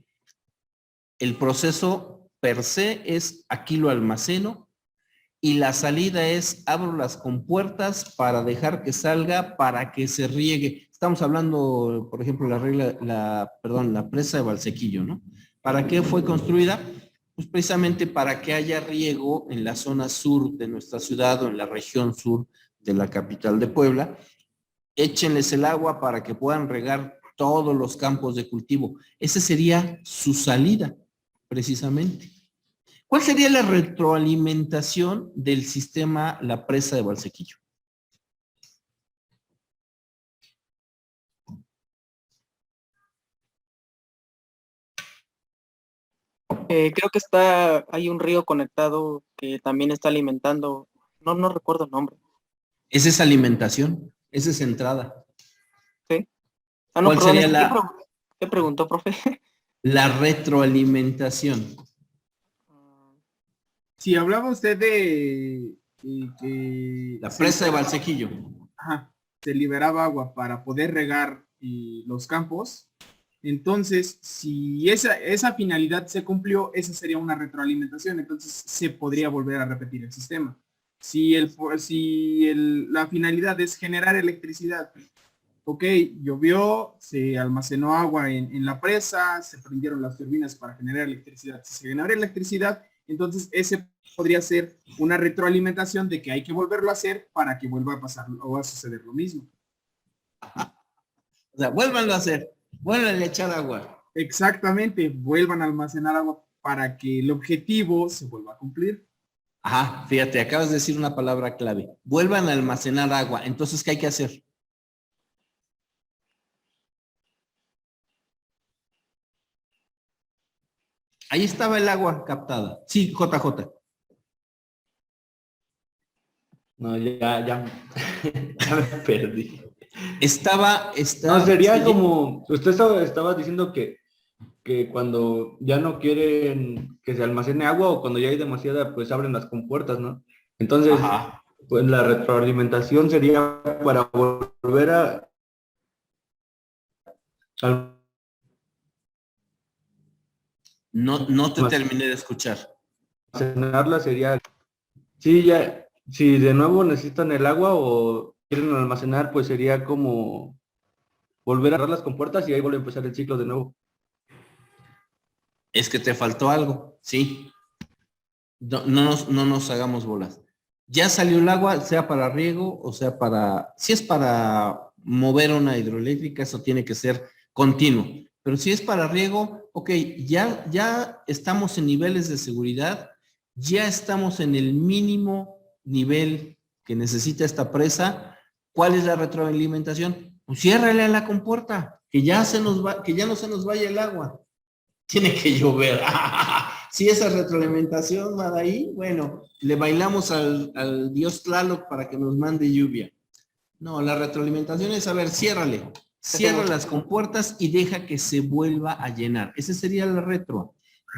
Speaker 1: El proceso per se es aquí lo almaceno y la salida es abro las compuertas para dejar que salga, para que se riegue. Estamos hablando, por ejemplo, la presa de Valsequillo, ¿no? ¿Para qué fue construida? Pues precisamente para que haya riego en la zona sur de nuestra ciudad o en la región sur de la capital de Puebla. Échenles el agua para que puedan regar todos los campos de cultivo. Esa sería su salida. precisamente. ¿Cuál sería la retroalimentación del sistema La Presa de Valsequillo?
Speaker 2: Creo que hay un río conectado que también está alimentando, no recuerdo el nombre.
Speaker 1: Esa es alimentación, esa es entrada.
Speaker 2: ¿Sí? No,
Speaker 1: ¿Cuál
Speaker 2: perdón,
Speaker 1: sería
Speaker 2: ¿qué preguntó, profe?
Speaker 1: la retroalimentación?
Speaker 5: Si hablaba usted de que
Speaker 1: La Presa de Valsequillo.
Speaker 5: ajá, se liberaba agua para poder regar los campos, entonces si esa finalidad se cumplió, esa sería una retroalimentación, entonces se podría volver a repetir el sistema. La finalidad es generar electricidad, ok, llovió, se almacenó agua en la presa, se prendieron las turbinas para generar electricidad. Si se genera electricidad, entonces ese podría ser una retroalimentación de que hay que volverlo a hacer para que vuelva a pasar o a suceder lo mismo.
Speaker 1: O sea, vuélvanlo a hacer, vuélvanle a echar agua.
Speaker 5: Exactamente, vuelvan a almacenar agua para que el objetivo se vuelva a cumplir.
Speaker 1: Ajá, fíjate, acabas de decir una palabra clave. Vuelvan a almacenar agua. Entonces, ¿qué hay que hacer? Ahí estaba el agua captada. Sí, JJ.
Speaker 6: No, ya me perdí.
Speaker 1: Estaba
Speaker 6: No, sería
Speaker 1: sí,
Speaker 6: como, usted estaba diciendo que cuando ya no quieren que se almacene agua o cuando ya hay demasiada, pues abren las compuertas, ¿no? Entonces,
Speaker 1: ajá.
Speaker 6: pues la retroalimentación sería para volver a
Speaker 1: No te terminé de escuchar.
Speaker 6: almacenarla, sería, sí, ya, si de nuevo necesitan el agua o quieren almacenar, pues sería como volver a cerrar las compuertas y ahí vuelve a empezar el ciclo de nuevo.
Speaker 1: Es que te faltó algo, sí. No nos hagamos bolas. Ya salió el agua, sea para riego o sea si es para mover una hidroeléctrica, eso tiene que ser continuo. Pero si es para riego, ok, ya estamos en niveles de seguridad, ya estamos en el mínimo nivel que necesita esta presa. ¿Cuál es la retroalimentación? Pues ciérrale a la compuerta, que ya no se nos vaya el agua. Tiene que llover. Si esa retroalimentación va de ahí, bueno, le bailamos al dios Tlaloc para que nos mande lluvia. No, la retroalimentación es, a ver, cierra las compuertas y deja que se vuelva a llenar. Esa sería la retro.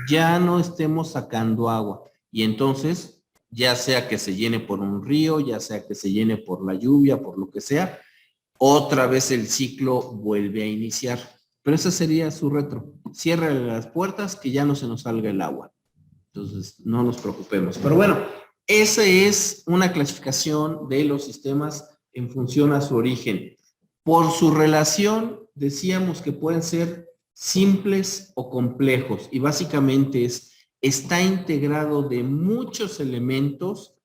Speaker 1: Ya no estemos sacando agua. Y entonces, ya sea que se llene por un río, ya sea que se llene por la lluvia, por lo que sea, otra vez el ciclo vuelve a iniciar. Pero esa sería su retro. Cierra las puertas, que ya no se nos salga el agua. Entonces, no nos preocupemos. Pero bueno, esa es una clasificación de los sistemas en función a su origen. Por su relación, decíamos que pueden ser simples o complejos. Y básicamente está integrado de muchos elementos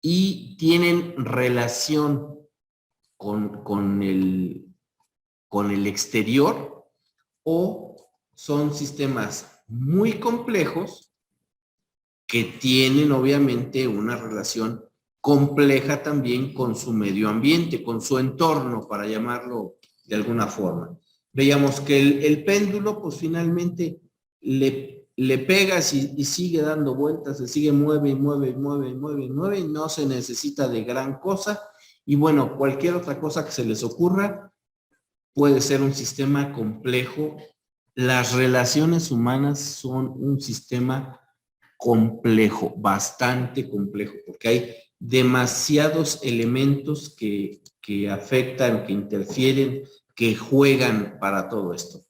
Speaker 1: y tienen relación con el exterior, o son sistemas muy complejos que tienen obviamente una relación compleja también con su medio ambiente, con su entorno, para llamarlo de alguna forma. Veíamos que el péndulo, pues finalmente le pegas y sigue dando vueltas, se sigue mueve y no se necesita de gran cosa. Y bueno, cualquier otra cosa que se les ocurra puede ser un sistema complejo. Las relaciones humanas son un sistema complejo, bastante complejo, porque hay demasiados elementos que afectan, que interfieren, que juegan para todo esto.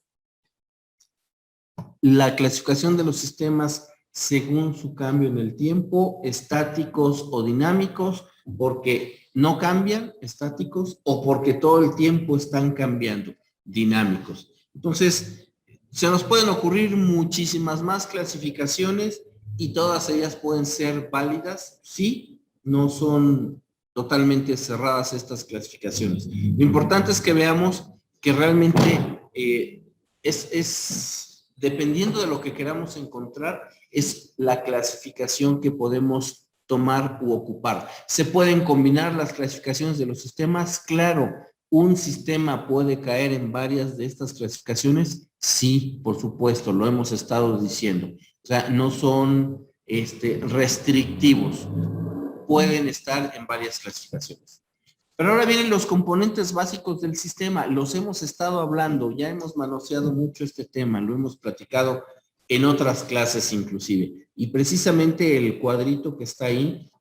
Speaker 1: La clasificación de los sistemas según su cambio en el tiempo, estáticos o dinámicos, porque no cambian, estáticos, o porque todo el tiempo están cambiando, dinámicos. Entonces, se nos pueden ocurrir muchísimas más clasificaciones y todas ellas pueden ser válidas, sí, no son totalmente cerradas estas clasificaciones. Lo importante es que veamos que realmente es dependiendo de lo que queramos encontrar, es la clasificación que podemos tomar u ocupar. ¿Se pueden combinar las clasificaciones de los sistemas? Claro. ¿Un sistema puede caer en varias de estas clasificaciones? Sí, por supuesto, lo hemos estado diciendo. O sea, no son restrictivos. Pueden estar en varias clasificaciones. Pero ahora vienen los componentes básicos del sistema. Los hemos estado hablando, ya hemos manoseado mucho este tema, lo hemos platicado en otras clases inclusive. Y precisamente el cuadrito que está ahí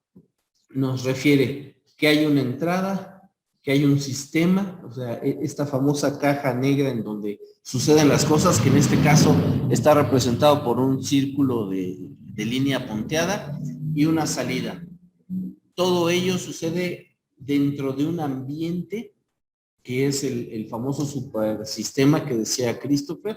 Speaker 1: nos refiere que hay una entrada, que hay un sistema, o sea, esta famosa caja negra en donde suceden las cosas, que en este caso está representado por un círculo de línea punteada y una salida. Todo ello sucede dentro de un ambiente que es el famoso supersistema que decía Christopher.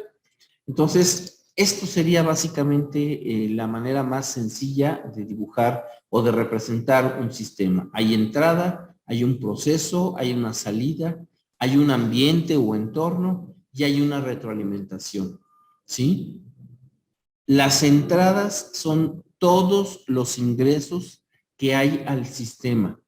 Speaker 1: Entonces, esto sería básicamente la manera más sencilla de dibujar o de representar un sistema. Hay entrada, hay un proceso, hay una salida, hay un ambiente o entorno y hay una retroalimentación, ¿sí? Las entradas son todos los ingresos que hay al sistema.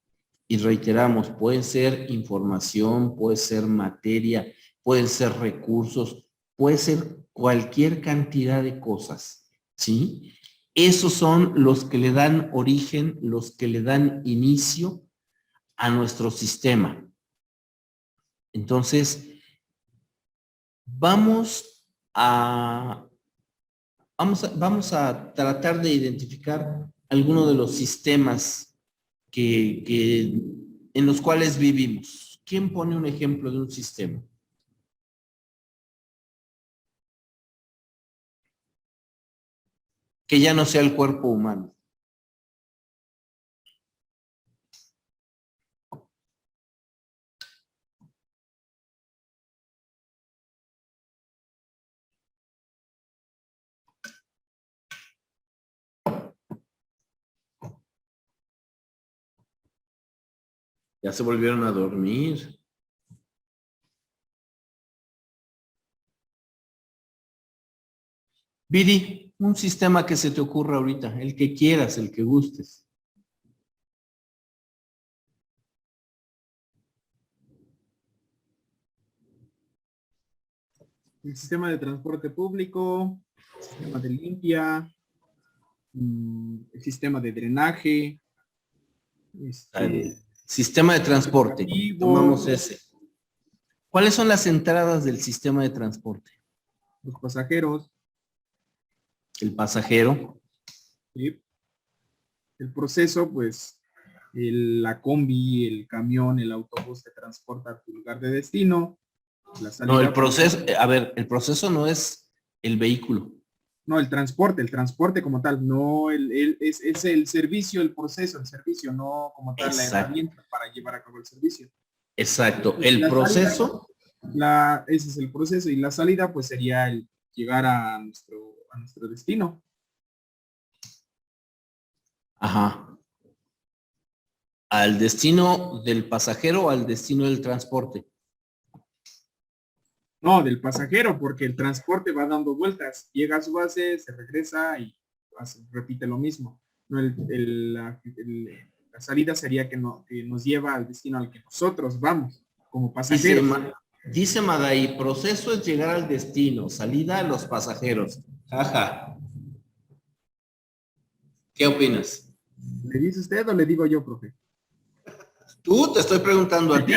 Speaker 1: Y reiteramos, puede ser información, puede ser materia, pueden ser recursos, puede ser cualquier cantidad de cosas, ¿sí? Esos son los que le dan origen, los que le dan inicio a nuestro sistema. Entonces, vamos a tratar de identificar algunos de los sistemas en los cuales vivimos. ¿Quién pone un ejemplo de un sistema? Que ya no sea el cuerpo humano. Ya se volvieron a dormir. Viri, un sistema que se te ocurra ahorita, el que quieras, el que gustes.
Speaker 5: El sistema de transporte público, sistema de limpia, el sistema de drenaje,
Speaker 1: Sistema de transporte. Tomamos ese. ¿Cuáles son las entradas del sistema de transporte?
Speaker 5: los pasajeros,
Speaker 1: El pasajero.
Speaker 5: ¿sí? El proceso, pues, la combi, el camión, el autobús te transporta a tu lugar de destino. La salida,
Speaker 1: No, el proceso, a ver, el proceso no es el vehículo.
Speaker 5: no, el transporte como tal, no es el servicio, el proceso, el servicio, no como tal la herramienta para llevar a cabo el servicio.
Speaker 1: Exacto, el proceso.
Speaker 5: Ese es el proceso y la salida pues sería el llegar a nuestro destino.
Speaker 1: Ajá. ¿Al destino del pasajero o al destino del transporte?
Speaker 5: No, del pasajero, porque el transporte va dando vueltas, llega a su base, se regresa y repite lo mismo. No, la salida sería que nos lleva al destino al que nosotros vamos, como pasajeros.
Speaker 1: Dice Madai, proceso es llegar al destino, salida a los pasajeros. Jaja. ¿Qué opinas?
Speaker 5: ¿Le dice usted o le digo yo, profe?
Speaker 1: Tú, te estoy preguntando a ti.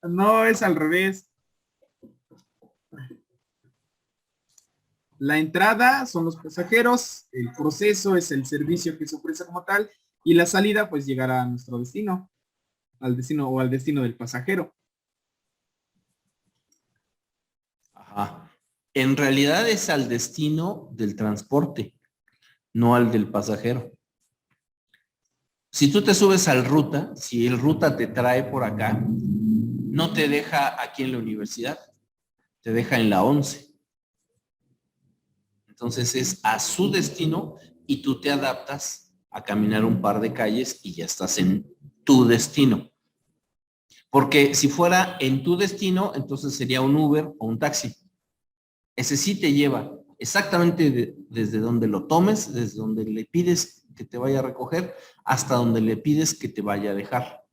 Speaker 5: No, es al revés. La entrada son los pasajeros, el proceso es el servicio que se ofrece como tal, y la salida pues llegar a nuestro destino, al destino del pasajero.
Speaker 1: Ajá. En realidad es al destino del transporte, no al del pasajero. Si tú te subes al ruta, si el ruta te trae por acá, no te deja aquí en la universidad, te deja en la 11. Entonces es a su destino y tú te adaptas a caminar un par de calles y ya estás en tu destino. Porque si fuera en tu destino, entonces sería un Uber o un taxi. Ese sí te lleva exactamente desde donde lo tomes, desde donde le pides que te vaya a recoger, hasta donde le pides que te vaya a dejar.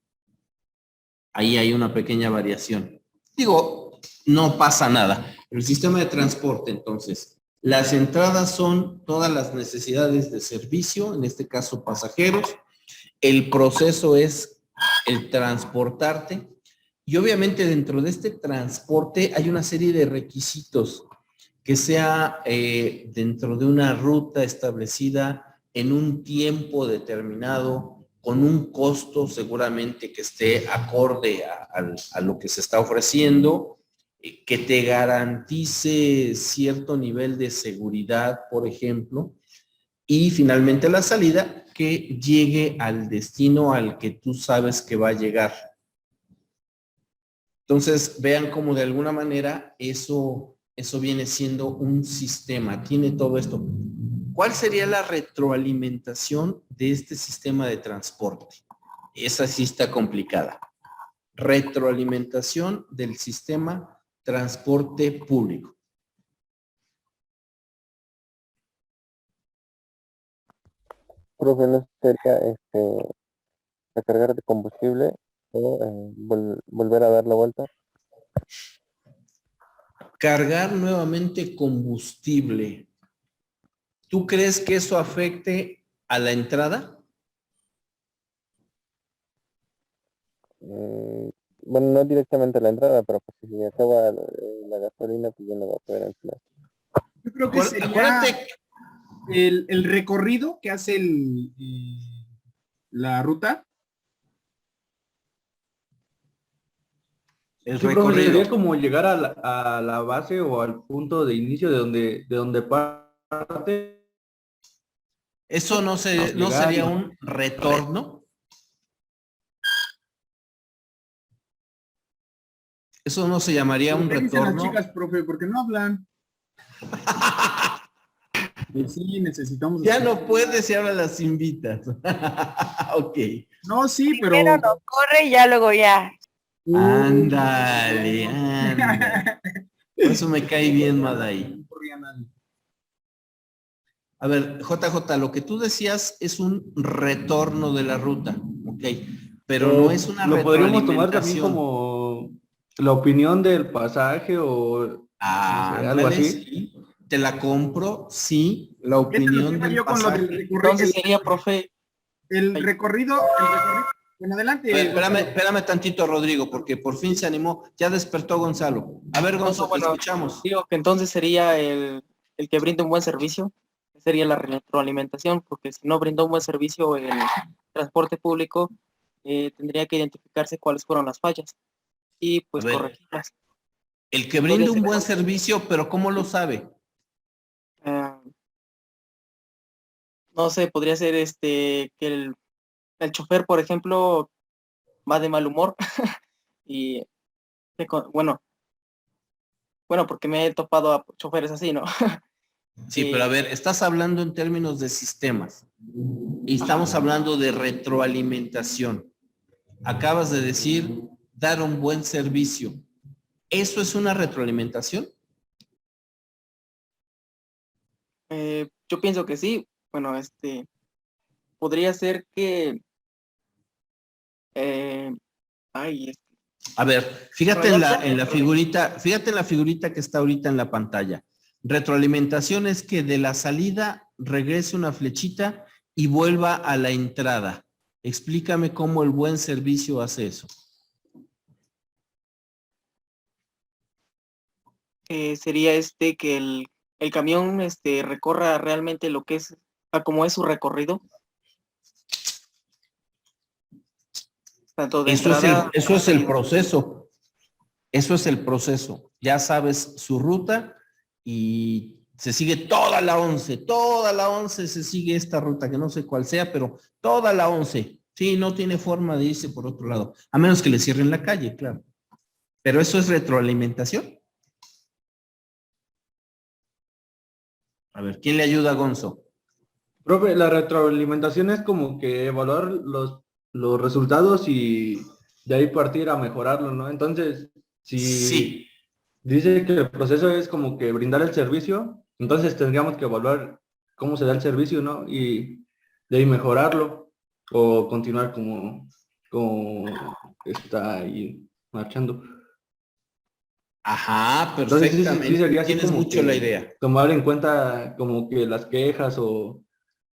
Speaker 1: Ahí hay una pequeña variación. Digo, no pasa nada. El sistema de transporte, entonces, las entradas son todas las necesidades de servicio, en este caso pasajeros. El proceso es el transportarte. Y obviamente dentro de este transporte hay una serie de requisitos que sea dentro de una ruta establecida en un tiempo determinado, con un costo seguramente que esté acorde a lo que se está ofreciendo, que te garantice cierto nivel de seguridad, por ejemplo, y finalmente la salida que llegue al destino al que tú sabes que va a llegar. Entonces, vean cómo de alguna manera eso viene siendo un sistema, tiene todo esto. ¿Cuál sería la retroalimentación de este sistema de transporte? Esa sí está complicada. Retroalimentación del sistema transporte público.
Speaker 7: Profe, ¿no sería recargar de combustible o volver a dar la vuelta?
Speaker 1: Cargar nuevamente combustible. ¿Tú crees que eso afecte a la entrada?
Speaker 7: Bueno, no directamente a la entrada, pero pues si se acaba la gasolina, pues ya no va a poder entrar.
Speaker 5: Yo creo que sería
Speaker 1: Acuérdate,
Speaker 5: el recorrido que hace la ruta.
Speaker 1: el
Speaker 6: Sí, profe,
Speaker 1: recorrido.
Speaker 6: sería como llegar a la base o al punto de inicio de donde parte.
Speaker 1: ¿Eso no
Speaker 6: Llegar
Speaker 1: sería
Speaker 6: y-
Speaker 1: un retorno? ¿Eso no se llamaría un
Speaker 5: ¿Qué dicen las
Speaker 1: retorno?
Speaker 5: chicas, profe? Porque no hablan. Sí, necesitamos.
Speaker 1: Ya no puedes y ahora las invitas. Ok.
Speaker 5: No, sí, pero.
Speaker 3: Primero nos corre y ya luego ya.
Speaker 1: Ándale, ándale. Por eso me cae bien Maday.
Speaker 5: No corría nadie.
Speaker 1: A ver, JJ, lo que tú decías es un retorno de la ruta, ok, pero no es una
Speaker 6: Lo podríamos tomar también
Speaker 1: retroalimentación.
Speaker 6: como la opinión del pasaje o no sé, algo
Speaker 1: Ándale,
Speaker 6: así.
Speaker 1: sí. Te la compro, sí, la
Speaker 5: Eso lo
Speaker 1: opinión
Speaker 5: iba
Speaker 1: del
Speaker 5: yo con lo del
Speaker 1: pasaje.
Speaker 2: Entonces sería, profe,
Speaker 5: el
Speaker 2: Ay.
Speaker 5: recorrido. Bueno,
Speaker 1: A
Speaker 5: adelante.
Speaker 1: ver, espérame tantito, Rodrigo, porque por fin se animó. Ya despertó Gonzalo. A ver, Gonzalo, te
Speaker 2: bueno,
Speaker 1: escuchamos.
Speaker 2: digo que entonces sería el que brinde un buen servicio, sería la retroalimentación, porque si no brinda un buen servicio el transporte público, tendría que identificarse cuáles fueron las fallas y pues
Speaker 1: A ver,
Speaker 2: corregirlas.
Speaker 1: el que
Speaker 2: Podría
Speaker 1: brinde un
Speaker 2: ser,
Speaker 1: buen servicio, pero ¿cómo lo sabe?
Speaker 2: no sé, podría ser que el chofer, por ejemplo, va de mal humor y bueno, porque me he topado a choferes así, ¿no?
Speaker 1: Sí, pero a ver, estás hablando en términos de sistemas y estamos hablando de retroalimentación. Acabas de decir dar un buen servicio. ¿Eso es una retroalimentación?
Speaker 2: Yo pienso que sí. Bueno, podría ser que ay,
Speaker 1: A ver, fíjate en la figurita que está ahorita en la pantalla. Retroalimentación es que de la salida regrese una flechita y vuelva a la entrada. Explícame cómo el buen servicio hace eso.
Speaker 2: sería que el camión recorra realmente lo que es, a como es su recorrido, tanto de entrada.
Speaker 1: Eso es el proceso. Eso es el proceso. Ya sabes su ruta y se sigue toda la 11 se sigue esta ruta, que no sé cuál sea, pero toda la 11. Sí, no tiene forma de irse por otro lado, a menos que le cierren la calle, claro. Pero eso es retroalimentación. A ver, ¿quién le ayuda a Gonzo?
Speaker 6: Profe, la retroalimentación es como que evaluar los resultados y de ahí partir a mejorarlo, ¿no? Entonces, si
Speaker 1: Sí.
Speaker 6: Dice que el proceso es como que brindar el servicio, entonces tendríamos que evaluar cómo se da el servicio, ¿no? Y de ahí mejorarlo o continuar como está ahí marchando.
Speaker 1: Ajá,
Speaker 6: Entonces sí
Speaker 1: perfectamente.
Speaker 6: sería así
Speaker 1: Tienes
Speaker 6: como
Speaker 1: mucho la
Speaker 6: que
Speaker 1: idea.
Speaker 6: tomar en cuenta como que las quejas o,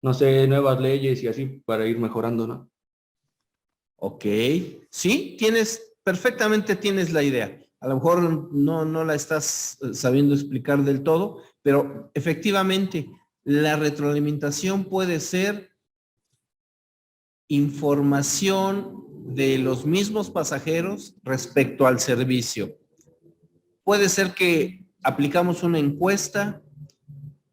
Speaker 6: no sé, nuevas leyes y así para ir mejorando, ¿no?
Speaker 1: Ok. Sí, perfectamente tienes la idea. A lo mejor no la estás sabiendo explicar del todo, pero efectivamente la retroalimentación puede ser información de los mismos pasajeros respecto al servicio. Puede ser que aplicamos una encuesta,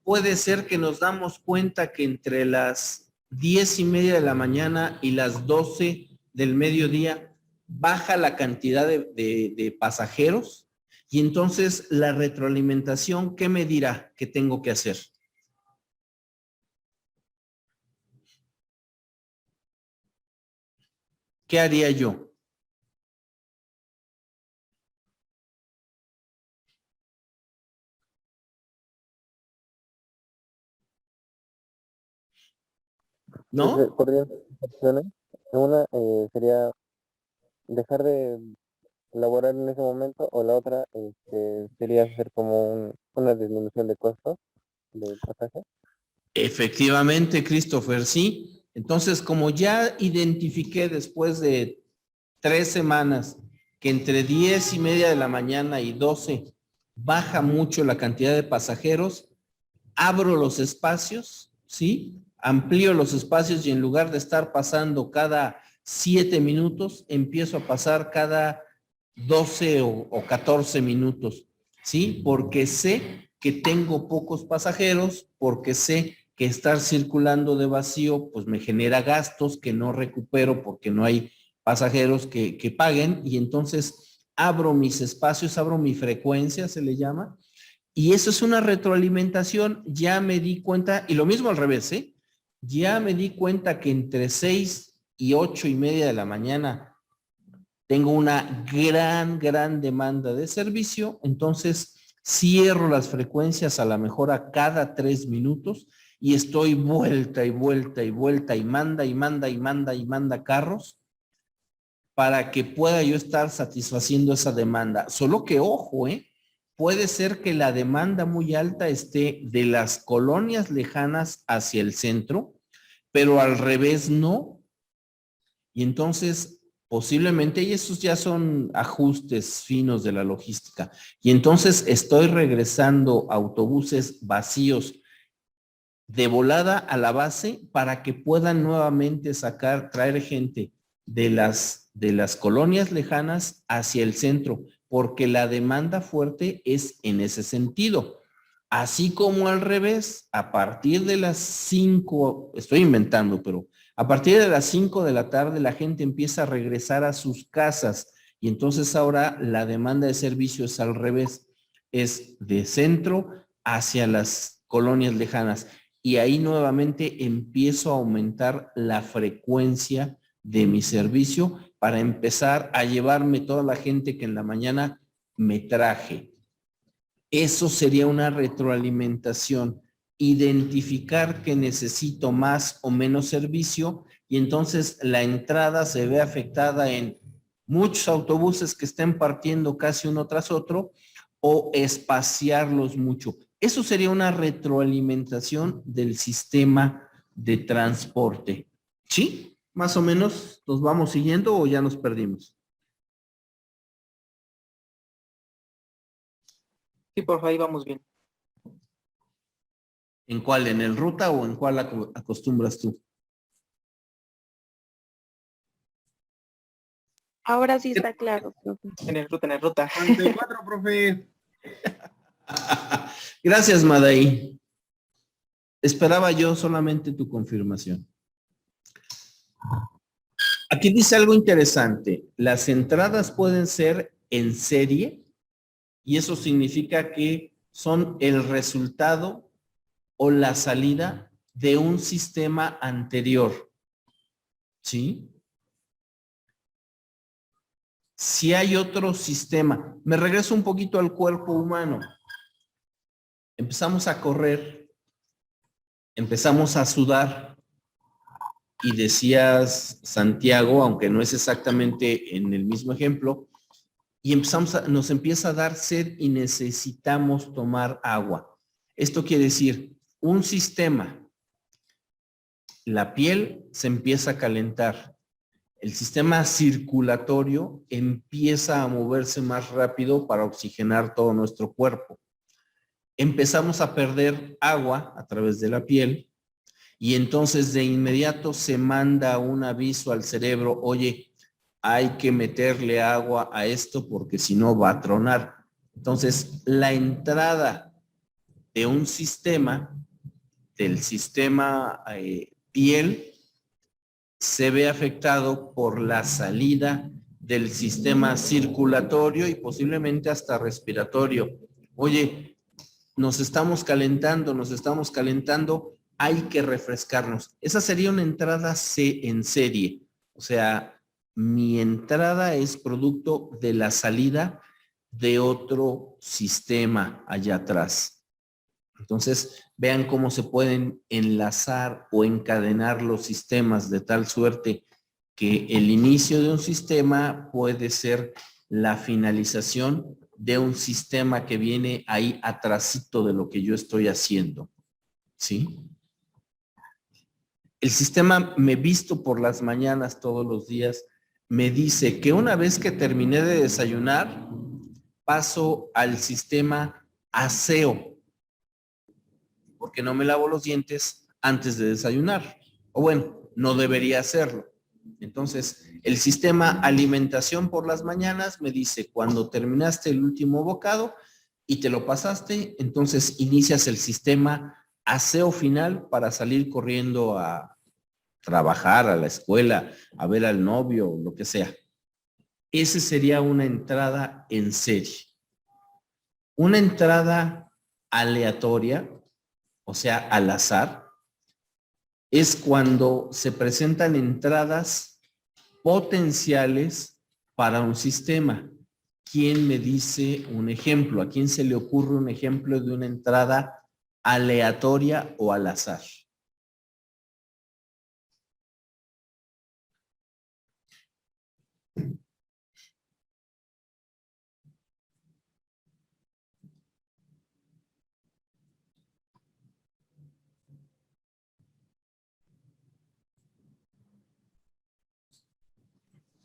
Speaker 1: puede ser que nos damos cuenta que entre las 10:30 de la mañana y las 12 del mediodía baja la cantidad de pasajeros y entonces la retroalimentación, ¿qué me dirá que tengo que hacer? ¿Qué haría yo? ¿No?
Speaker 7: Podrían ser opciones. Una sería dejar de laborar en ese momento, o la otra sería hacer como una disminución de costos de pasaje.
Speaker 1: Efectivamente, Christopher, sí. Entonces, como ya identifiqué después de 3 semanas que entre 10:30 de la mañana y 12 baja mucho la cantidad de pasajeros, abro los espacios, ¿sí? Amplío los espacios y en lugar de estar pasando cada 7 minutos, empiezo a pasar cada 12 o 14 minutos, ¿sí? Porque sé que tengo pocos pasajeros, porque sé que estar circulando de vacío, pues me genera gastos que no recupero porque no hay pasajeros que paguen y entonces abro mis espacios, abro mi frecuencia, se le llama, y eso es una retroalimentación, ya me di cuenta, y lo mismo al revés, ¿eh? Ya me di cuenta que entre 6 y 8:30 de la mañana tengo una gran demanda de servicio, entonces cierro las frecuencias a lo mejor a cada 3 minutos y estoy vuelta y vuelta y vuelta y manda y manda y manda y manda carros para que pueda yo estar satisfaciendo esa demanda. Solo que ojo, puede ser que la demanda muy alta esté de las colonias lejanas hacia el centro, pero al revés no. Y entonces, posiblemente, y esos ya son ajustes finos de la logística, y entonces estoy regresando autobuses vacíos de volada a la base para que puedan nuevamente traer gente de las colonias lejanas hacia el centro, porque la demanda fuerte es en ese sentido. Así como al revés, a partir de las 5, estoy inventando, pero a partir de las 5 de la tarde la gente empieza a regresar a sus casas y entonces ahora la demanda de servicio es al revés, es de centro hacia las colonias lejanas y ahí nuevamente empiezo a aumentar la frecuencia de mi servicio para empezar a llevarme toda la gente que en la mañana me traje. Eso sería una retroalimentación, identificar que necesito más o menos servicio y entonces la entrada se ve afectada en muchos autobuses que estén partiendo casi uno tras otro o espaciarlos mucho. Eso sería una retroalimentación del sistema de transporte. ¿Sí? Más o menos nos vamos siguiendo o ya nos perdimos.
Speaker 2: Sí, por favor, ahí vamos bien.
Speaker 1: ¿En cuál? ¿En el ruta o en cuál acostumbras tú?
Speaker 3: Ahora sí está claro, profe.
Speaker 2: En el ruta, en el ruta.
Speaker 5: 44, profe.
Speaker 1: Gracias, Madaí. Esperaba yo solamente tu confirmación. Aquí dice algo interesante. Las entradas pueden ser en serie y eso significa que son el resultado o la salida de un sistema anterior. ¿Sí? Si hay otro sistema, me regreso un poquito al cuerpo humano. Empezamos a correr, empezamos a sudar y decías, Santiago, aunque no es exactamente en el mismo ejemplo, y nos empieza a dar sed y necesitamos tomar agua. Esto quiere decir, un sistema, la piel se empieza a calentar, el sistema circulatorio empieza a moverse más rápido para oxigenar todo nuestro cuerpo. Empezamos a perder agua a través de la piel y entonces de inmediato se manda un aviso al cerebro, oye, hay que meterle agua a esto porque si no va a tronar. Entonces, la entrada de un sistema, del sistema piel, se ve afectado por la salida del sistema circulatorio y posiblemente hasta respiratorio. Oye, nos estamos calentando, hay que refrescarnos. Esa sería una entrada en serie. O sea, mi entrada es producto de la salida de otro sistema allá atrás. Entonces, vean cómo se pueden enlazar o encadenar los sistemas de tal suerte que el inicio de un sistema puede ser la finalización de un sistema que viene ahí atrasito de lo que yo estoy haciendo. ¿Sí? El sistema me visto por las mañanas todos los días, me dice que una vez que terminé de desayunar, paso al sistema aseo, porque no me lavo los dientes antes de desayunar. O bueno, no debería hacerlo. Entonces, el sistema alimentación por las mañanas me dice, cuando terminaste el último bocado y te lo pasaste, entonces inicias el sistema aseo final para salir corriendo a trabajar, a la escuela, a ver al novio, lo que sea. Ese sería una entrada en serie. Una entrada aleatoria, o sea, al azar, es cuando se presentan entradas potenciales para un sistema. ¿Quién me dice un ejemplo? ¿A quién se le ocurre un ejemplo de una entrada aleatoria o al azar?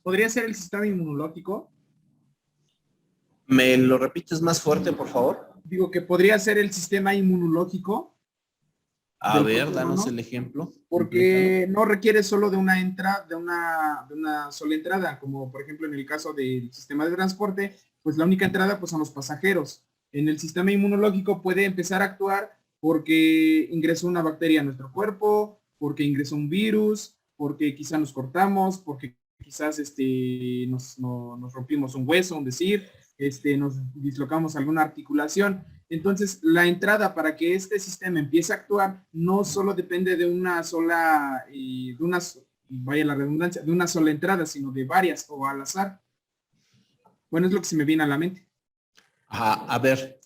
Speaker 5: ¿Podría ser el sistema inmunológico?
Speaker 1: ¿Me lo repites más fuerte, por favor?
Speaker 5: Digo que podría ser el sistema inmunológico.
Speaker 1: A ver, danos el ejemplo.
Speaker 5: Porque no requiere solo de una entrada, de una sola entrada, como por ejemplo en el caso del sistema de transporte, pues la única entrada pues son los pasajeros. En el sistema inmunológico puede empezar a actuar porque ingresó una bacteria a nuestro cuerpo, porque ingresó un virus, porque quizá nos cortamos, porque quizás nos rompimos un hueso, un decir, nos dislocamos alguna articulación. Entonces, la entrada para que este sistema empiece a actuar no solo depende de una sola, vaya la redundancia, de una sola entrada, sino de varias o al azar. Bueno, es lo que se me viene a la mente.
Speaker 1: Ajá, a ver,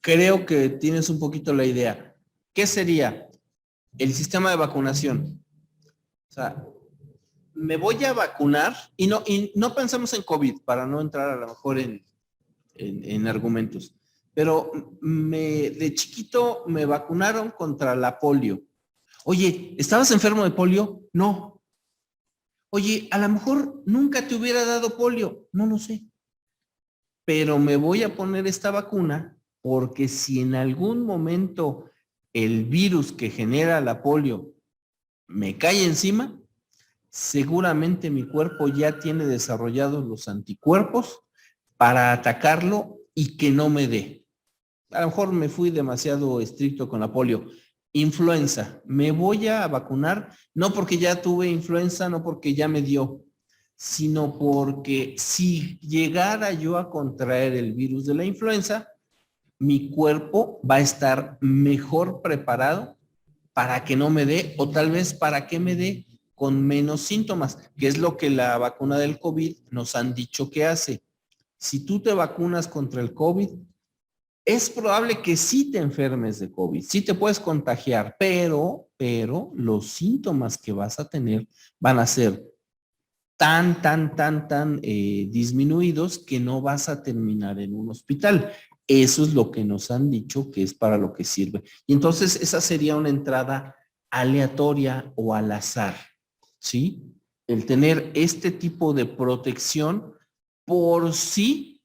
Speaker 1: creo que tienes un poquito la idea. ¿Qué sería el sistema de vacunación? O sea, me voy a vacunar y no pensamos en COVID para no entrar a lo mejor en argumentos. Pero de chiquito me vacunaron contra la polio. Oye, ¿estabas enfermo de polio? No. Oye, a lo mejor nunca te hubiera dado polio. No lo sé. Pero me voy a poner esta vacuna porque si en algún momento el virus que genera la polio me cae encima, seguramente mi cuerpo ya tiene desarrollados los anticuerpos para atacarlo y que no me dé. A lo mejor me fui demasiado estricto con la polio. Influenza, me voy a vacunar, no porque ya tuve influenza, no porque ya me dio, sino porque si llegara yo a contraer el virus de la influenza, mi cuerpo va a estar mejor preparado para que no me dé, o tal vez para que me dé, con menos síntomas, que es lo que la vacuna del COVID nos han dicho que hace. Si tú te vacunas contra el COVID, es probable que sí te enfermes de COVID, sí te puedes contagiar, pero los síntomas que vas a tener van a ser tan disminuidos que no vas a terminar en un hospital. Eso es lo que nos han dicho que es para lo que sirve. Y entonces esa sería una entrada aleatoria o al azar, ¿sí? El tener este tipo de protección por si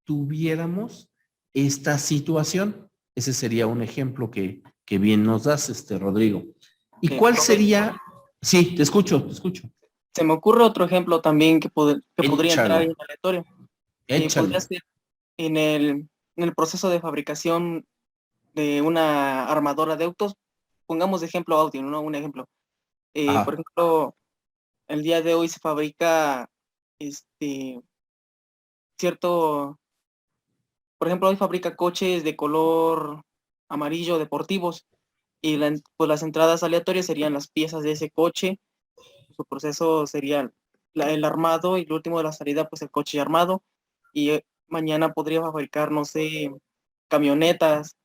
Speaker 1: tuviéramos esta situación. Ese sería un ejemplo que bien nos das, Rodrigo. ¿Y cuál sería? Sí, te escucho.
Speaker 2: Se me ocurre otro ejemplo también que podría
Speaker 1: Échalo.
Speaker 2: entrar en aleatorio.
Speaker 1: Échalo.
Speaker 2: Podría ser en el proceso de fabricación de una armadora de autos. Pongamos de ejemplo Audi, ¿no? Un ejemplo. Por ejemplo, el día de hoy se fabrica cierto, por ejemplo, hoy fabrica coches de color amarillo deportivos y pues las entradas aleatorias serían las piezas de ese coche. Su proceso sería el armado y el último de la salida, pues el coche armado. Y mañana podría fabricar, no sé, camionetas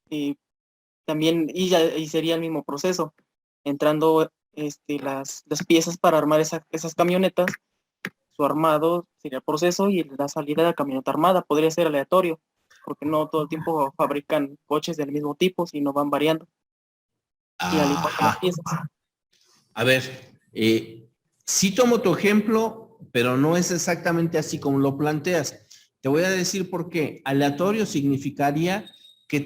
Speaker 2: y también, y sería el mismo proceso, entrando las piezas para armar esas camionetas. Su armado sería el proceso y la salida de la camioneta armada podría ser aleatorio, porque no todo el tiempo fabrican coches del mismo tipo, sino van variando. Y al igual que las piezas.
Speaker 1: A ver, sí tomo tu ejemplo, pero no es exactamente así como lo planteas. Te voy a decir por qué. Aleatorio significaría que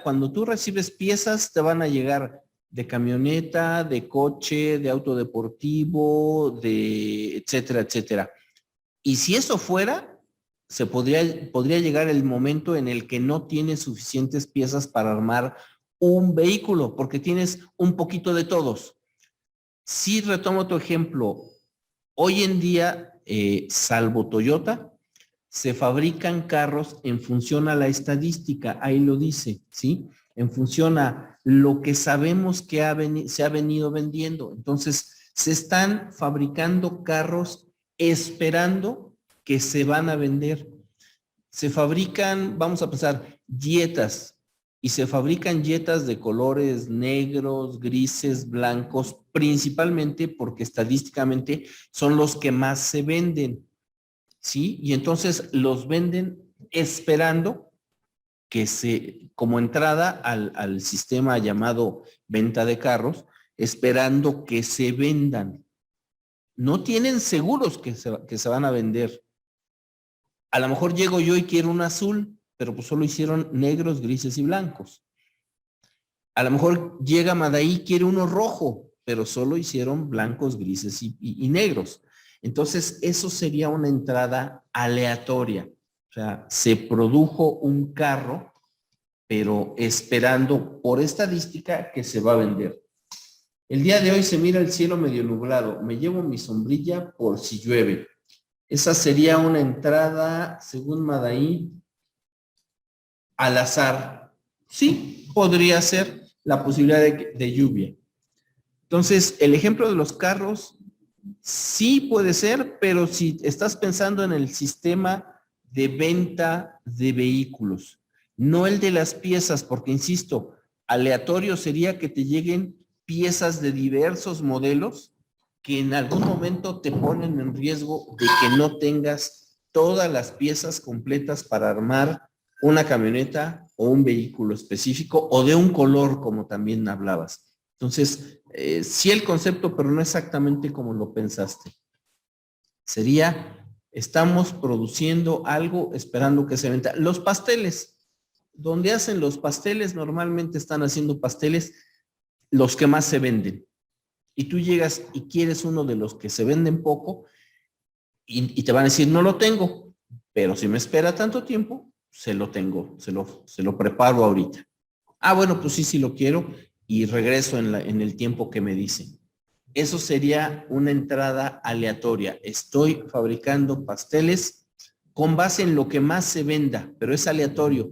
Speaker 1: cuando tú recibes piezas, te van a llegar de camioneta, de coche, de auto deportivo, de etcétera. Y si eso fuera, podría llegar el momento en el que no tienes suficientes piezas para armar un vehículo, porque tienes un poquito de todos. Si retomo tu ejemplo, hoy en día, salvo Toyota, se fabrican carros en función a la estadística, ahí lo dice, ¿sí? En función a lo que sabemos que se ha venido vendiendo. Entonces, se están fabricando carros esperando que se van a vender. Se fabrican, vamos a pensar, Jetas, y se fabrican Jetas de colores negros, grises, blancos, principalmente porque estadísticamente son los que más se venden, ¿sí? Y entonces los venden esperando como entrada al sistema llamado venta de carros, esperando que se vendan. No tienen seguros que se van a vender. A lo mejor llego yo y quiero un azul, pero pues solo hicieron negros, grises y blancos. A lo mejor llega Madaí y quiere uno rojo, pero solo hicieron blancos, grises y negros. Entonces, eso sería una entrada aleatoria. O sea, se produjo un carro, pero esperando por estadística que se va a vender. El día de hoy se mira el cielo medio nublado. Me llevo mi sombrilla por si llueve. Esa sería una entrada, según Madaí, al azar. Sí, podría ser la posibilidad de lluvia. Entonces, el ejemplo de los carros, sí puede ser, pero si estás pensando en el sistema de venta de vehículos, no el de las piezas, porque insisto, aleatorio sería que te lleguen piezas de diversos modelos que en algún momento te ponen en riesgo de que no tengas todas las piezas completas para armar una camioneta o un vehículo específico o de un color, como también hablabas. Entonces, sí el concepto, pero no exactamente como lo pensaste. Sería, estamos produciendo algo esperando que se venda. Los pasteles, donde hacen los pasteles, normalmente están haciendo pasteles los que más se venden. Y tú llegas y quieres uno de los que se venden poco y te van a decir, no lo tengo, pero si me espera tanto tiempo, se lo tengo, se lo preparo ahorita. Ah, bueno, pues sí lo quiero y regreso en el tiempo que me dicen. Eso sería una entrada aleatoria. Estoy fabricando pasteles con base en lo que más se venda, pero es aleatorio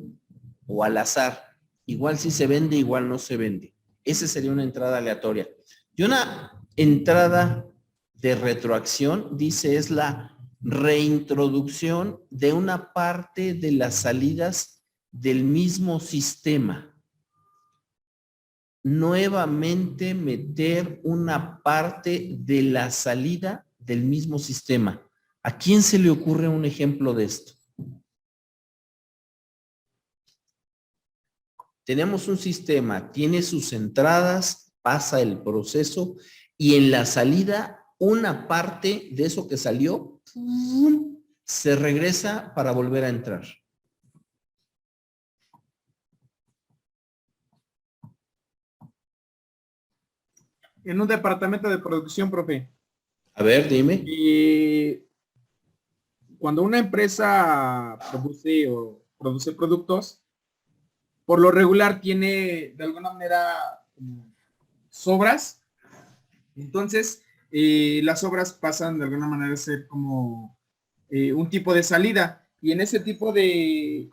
Speaker 1: o al azar. Igual si se vende, igual no se vende. Esa sería una entrada aleatoria. Y una entrada de retroacción, dice, es la reintroducción de una parte de las salidas del mismo sistema. Nuevamente meter una parte de la salida del mismo sistema. ¿A quién se le ocurre un ejemplo de esto? Tenemos un sistema, tiene sus entradas, pasa el proceso y en la salida una parte de eso que salió se regresa para volver a entrar.
Speaker 5: En un departamento de producción, profe.
Speaker 1: A ver, dime.
Speaker 5: Y cuando una empresa produce productos, por lo regular tiene de alguna manera sobras. Entonces, las sobras pasan de alguna manera a ser como un tipo de salida. Y en ese tipo de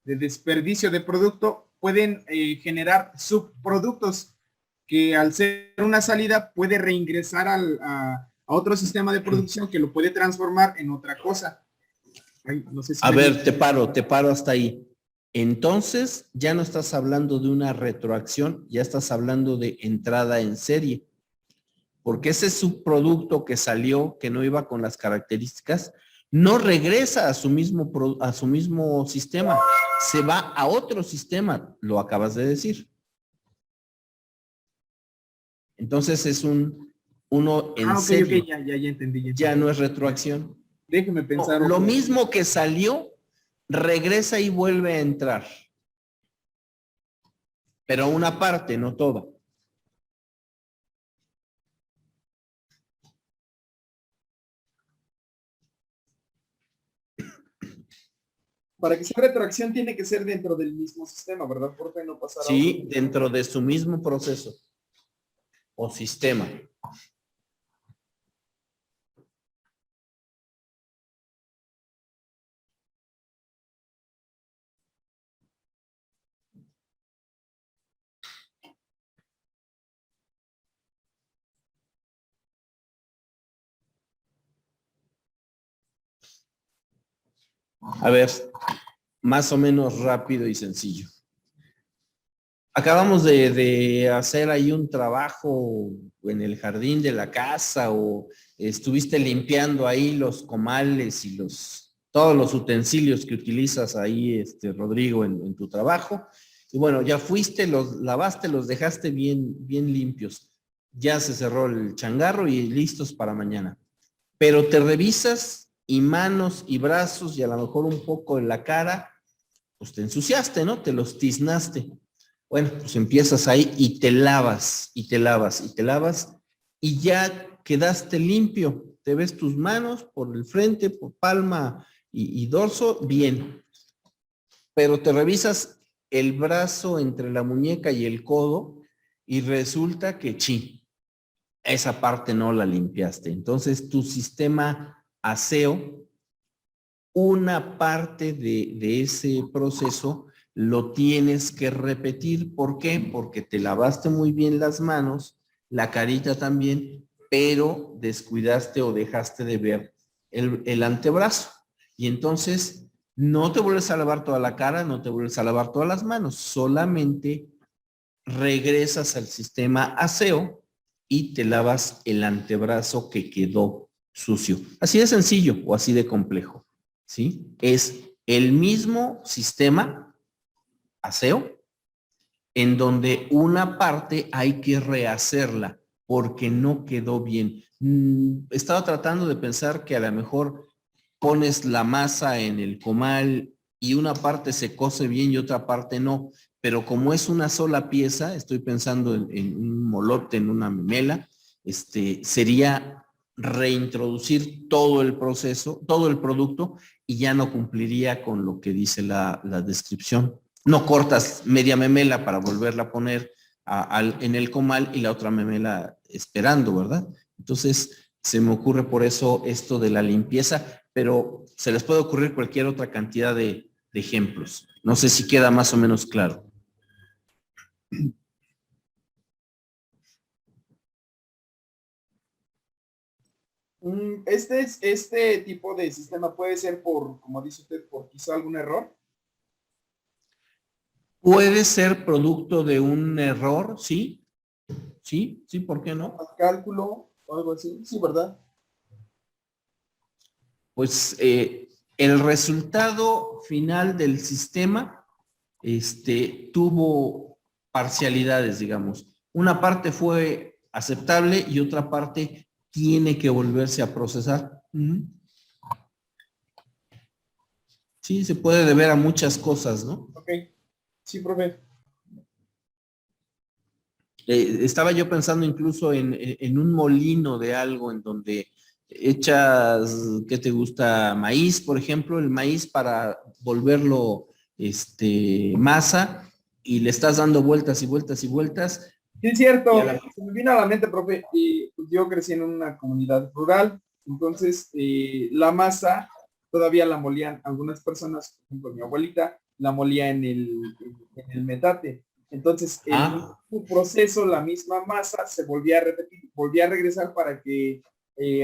Speaker 5: desperdicio de producto pueden generar subproductos que al ser una salida puede reingresar a otro sistema de producción que lo puede transformar en otra cosa. Ay, no sé si
Speaker 1: A ver, te paro hasta ahí. Entonces, ya no estás hablando de una retroacción, ya estás hablando de entrada en serie. Porque ese subproducto que salió, que no iba con las características, no regresa a su mismo sistema, se va a otro sistema, lo acabas de decir. Entonces es uno en serio.
Speaker 5: Ok, ya entendí.
Speaker 1: Ya no es retroacción.
Speaker 5: Déjeme pensar.
Speaker 1: Lo mismo que salió, regresa y vuelve a entrar. Pero una parte, no toda.
Speaker 5: Para que sea retroacción tiene que ser dentro del mismo sistema, ¿verdad? Porque no pasará.
Speaker 1: Sí, dentro de su mismo proceso o sistema. A ver, más o menos rápido y sencillo. Acabamos de hacer ahí un trabajo en el jardín de la casa o estuviste limpiando ahí los comales y todos los utensilios que utilizas ahí, Rodrigo, en tu trabajo. Y bueno, ya fuiste, los lavaste, los dejaste bien limpios. Ya se cerró el changarro y listos para mañana. Pero te revisas y manos y brazos y a lo mejor un poco en la cara, pues te ensuciaste, ¿no? Te los tiznaste. Bueno, pues empiezas ahí y te lavas, y te lavas, y te lavas, y ya quedaste limpio. Te ves tus manos por el frente, por palma y dorso, bien. Pero te revisas el brazo entre la muñeca y el codo y resulta que esa parte no la limpiaste. Entonces tu sistema aseo, una parte de ese proceso lo tienes que repetir. ¿Por qué? Porque te lavaste muy bien las manos, la carita también, pero descuidaste o dejaste de ver el antebrazo. Y entonces no te vuelves a lavar toda la cara, no te vuelves a lavar todas las manos, solamente regresas al sistema aseo y te lavas el antebrazo que quedó sucio. Así de sencillo o así de complejo, ¿sí? Es el mismo sistema aseo en donde una parte hay que rehacerla porque no quedó bien. Estaba tratando de pensar que a lo mejor pones la masa en el comal y una parte se cose bien y otra parte no, pero como es una sola pieza, estoy pensando en un molote, en una memela, sería reintroducir todo el proceso, todo el producto y ya no cumpliría con lo que dice la descripción. No cortas media memela para volverla a poner en el comal y la otra memela esperando, ¿verdad? Entonces, se me ocurre por eso esto de la limpieza, pero se les puede ocurrir cualquier otra cantidad de ejemplos. No sé si queda más o menos claro.
Speaker 5: Este tipo de sistema puede ser por, como dice usted, por quizá algún error.
Speaker 1: Puede ser producto de un error, sí. Sí, sí, ¿por qué no?
Speaker 5: Cálculo o algo así. Sí, ¿verdad?
Speaker 1: Pues el resultado final del sistema tuvo parcialidades, digamos. Una parte fue aceptable y otra parte tiene que volverse a procesar. Sí, se puede deber a muchas cosas, ¿no?
Speaker 5: Ok. Sí, profe.
Speaker 1: Estaba yo pensando incluso en un molino de algo en donde echas, ¿qué te gusta? Maíz, por ejemplo, el maíz para volverlo masa y le estás dando vueltas y vueltas y vueltas.
Speaker 5: Sí, es cierto. Se me vino a la mente, profe, pues yo crecí en una comunidad rural, entonces la masa todavía la molían algunas personas, por ejemplo mi abuelita, la molía en el metate. Entonces el mismo proceso, la misma masa se volvía a repetir, volvía a regresar para que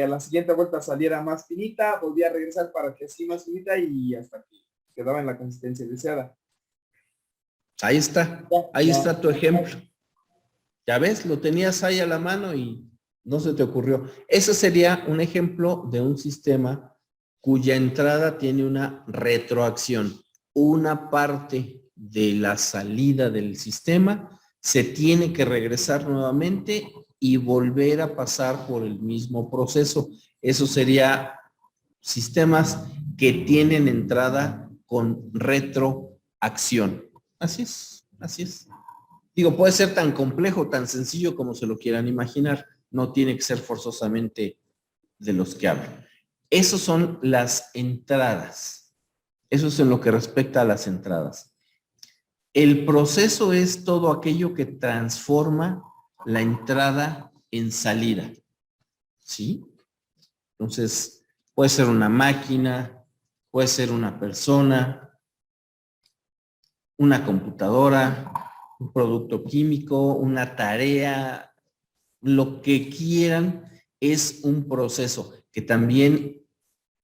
Speaker 5: a la siguiente vuelta saliera más finita, volvía a regresar para que así más finita y hasta que quedaba en la consistencia deseada.
Speaker 1: Ahí está, ahí está tu ejemplo. Ya ves, lo tenías ahí a la mano y no se te ocurrió. Ese sería un ejemplo de un sistema cuya entrada tiene una retroacción. Una parte de la salida del sistema se tiene que regresar nuevamente y volver a pasar por el mismo proceso. Eso sería sistemas que tienen entrada con retroacción. Así es, así es. Digo, puede ser tan complejo, tan sencillo como se lo quieran imaginar. No tiene que ser forzosamente de los que hablan. Esas son las entradas. Eso es en lo que respecta a las entradas. El proceso es todo aquello que transforma la entrada en salida. ¿Sí? Entonces, puede ser una máquina, puede ser una persona, una computadora, un producto químico, una tarea, lo que quieran es un proceso, que también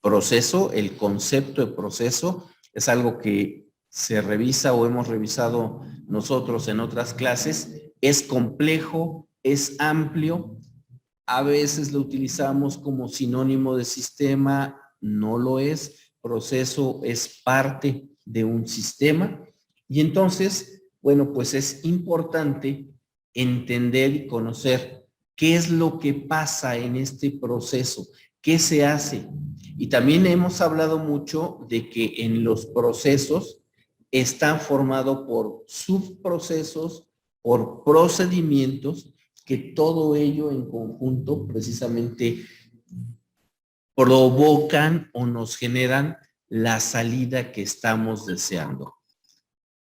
Speaker 1: proceso, el concepto de proceso es algo que se revisa o hemos revisado nosotros en otras clases, es complejo, es amplio, a veces lo utilizamos como sinónimo de sistema, no lo es, proceso es parte de un sistema y entonces, bueno, pues es importante entender y conocer qué es lo que pasa en este proceso, qué se hace. Y también hemos hablado mucho de que en los procesos están formados por subprocesos, por procedimientos, que todo ello en conjunto precisamente provocan o nos generan la salida que estamos deseando.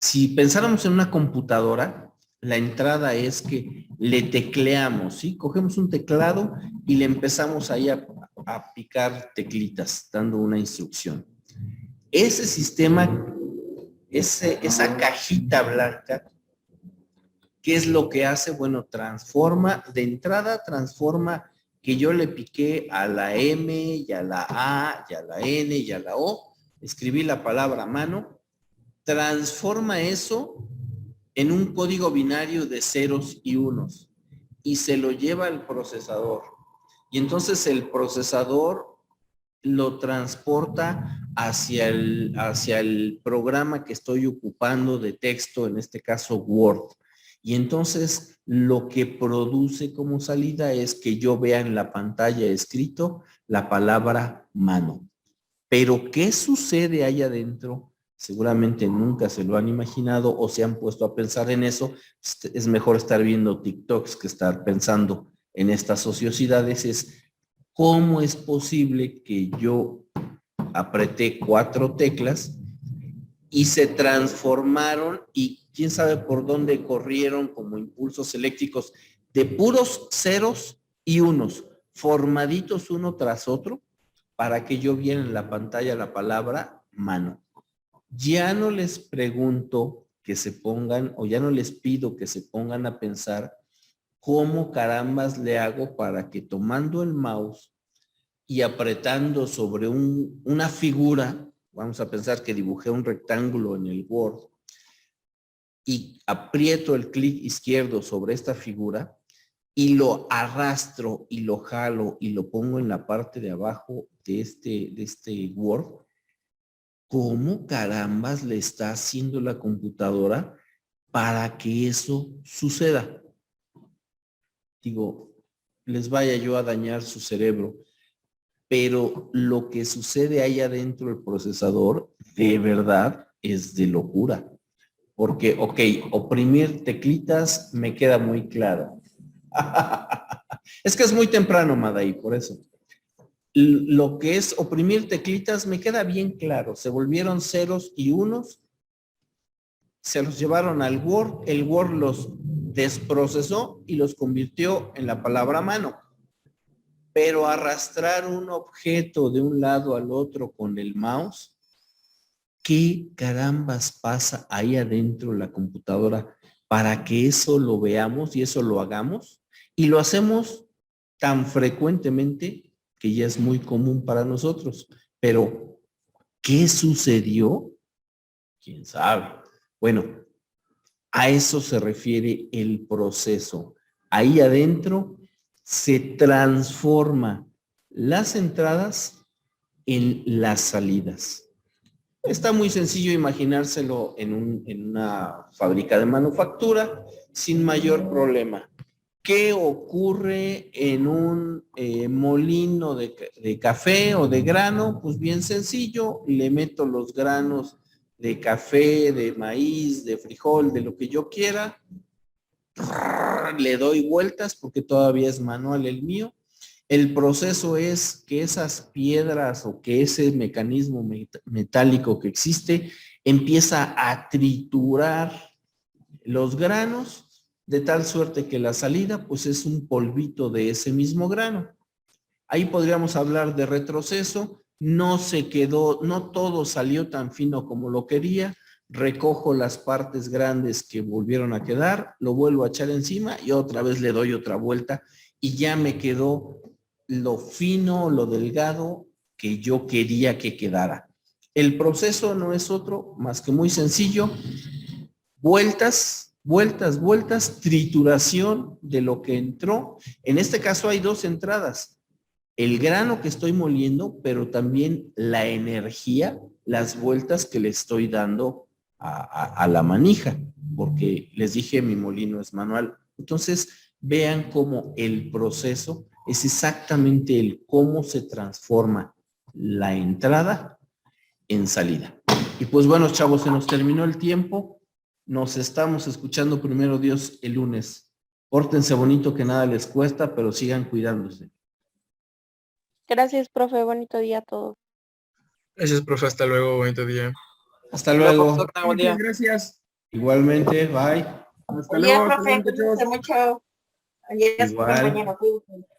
Speaker 1: Si pensáramos en una computadora, la entrada es que le tecleamos, ¿sí? Cogemos un teclado y le empezamos ahí a picar teclitas, dando una instrucción. Ese sistema, esa cajita blanca, ¿qué es lo que hace? Bueno, transforma, de entrada transforma que yo le piqué a la M y a la A y a la N y a la O, escribí la palabra a mano, transforma eso en un código binario de ceros y unos y se lo lleva al procesador. Y entonces el procesador lo transporta hacia el programa que estoy ocupando de texto, en este caso Word. Y entonces lo que produce como salida es que yo vea en la pantalla escrito la palabra mano. Pero ¿qué sucede ahí adentro? Seguramente nunca se lo han imaginado o se han puesto a pensar en eso. Es mejor estar viendo TikToks que estar pensando en estas ociosidades. Es cómo es posible que yo apreté 4 teclas y se transformaron y quién sabe por dónde corrieron como impulsos eléctricos de puros ceros y unos, formaditos uno tras otro, para que yo viera en la pantalla la palabra mano. Ya no les pregunto que se pongan, o ya no les pido que se pongan a pensar cómo carambas le hago para que tomando el mouse y apretando sobre una figura, vamos a pensar que dibujé un rectángulo en el Word, y aprieto el clic izquierdo sobre esta figura y lo arrastro y lo jalo y lo pongo en la parte de abajo de este Word, ¿cómo carambas le está haciendo la computadora para que eso suceda? Digo, les vaya yo a dañar su cerebro, pero lo que sucede ahí adentro del procesador, de verdad, es de locura. Porque, ok, oprimir teclitas me queda muy claro. Es que es muy temprano, Madai, por eso. Lo que es oprimir teclitas me queda bien claro. Se volvieron ceros y unos, se los llevaron al Word, el Word los desprocesó y los convirtió en la palabra mano. Pero arrastrar un objeto de un lado al otro con el mouse, ¿qué carambas pasa ahí adentro de la computadora para que eso lo veamos y eso lo hagamos? Y lo hacemos tan frecuentemente que ya es muy común para nosotros. Pero, ¿qué sucedió? ¿Quién sabe? Bueno, a eso se refiere el proceso. Ahí adentro se transforma las entradas en las salidas. Está muy sencillo imaginárselo en una fábrica de manufactura sin mayor problema. ¿Qué ocurre en un molino de café o de grano? Pues bien sencillo, le meto los granos de café, de maíz, de frijol, de lo que yo quiera, le doy vueltas porque todavía es manual el mío. El proceso es que esas piedras o que ese mecanismo metálico que existe empieza a triturar los granos de tal suerte que la salida pues es un polvito de ese mismo grano. Ahí podríamos hablar de retroceso. No se quedó, no todo salió tan fino como lo quería. Recojo las partes grandes que volvieron a quedar, lo vuelvo a echar encima y otra vez le doy otra vuelta y ya me quedó lo fino, lo delgado que yo quería que quedara. El proceso no es otro más que muy sencillo. Vueltas, vueltas, vueltas, trituración de lo que entró. En este caso hay dos entradas. El grano que estoy moliendo, pero también la energía, las vueltas que le estoy dando a la manija, porque les dije mi molino es manual. Entonces, vean cómo el proceso es exactamente el cómo se transforma la entrada en salida. Y pues bueno, chavos, se nos terminó el tiempo. Nos estamos escuchando primero Dios el lunes. Pórtense bonito, que nada les cuesta, pero sigan cuidándose.
Speaker 3: Gracias, profe. Bonito día a todos.
Speaker 8: Gracias, profe. Hasta luego. Bonito día.
Speaker 1: Hasta luego.
Speaker 2: Profesor, tenga buen día.
Speaker 5: Muchas gracias.
Speaker 1: Igualmente, bye.
Speaker 5: Hasta
Speaker 3: Buen día,
Speaker 5: luego.
Speaker 3: profe.
Speaker 5: Hasta luego, muchachos.
Speaker 3: Cuídense mucho. Ayer es
Speaker 1: Igual.
Speaker 3: compañero. Cuídense.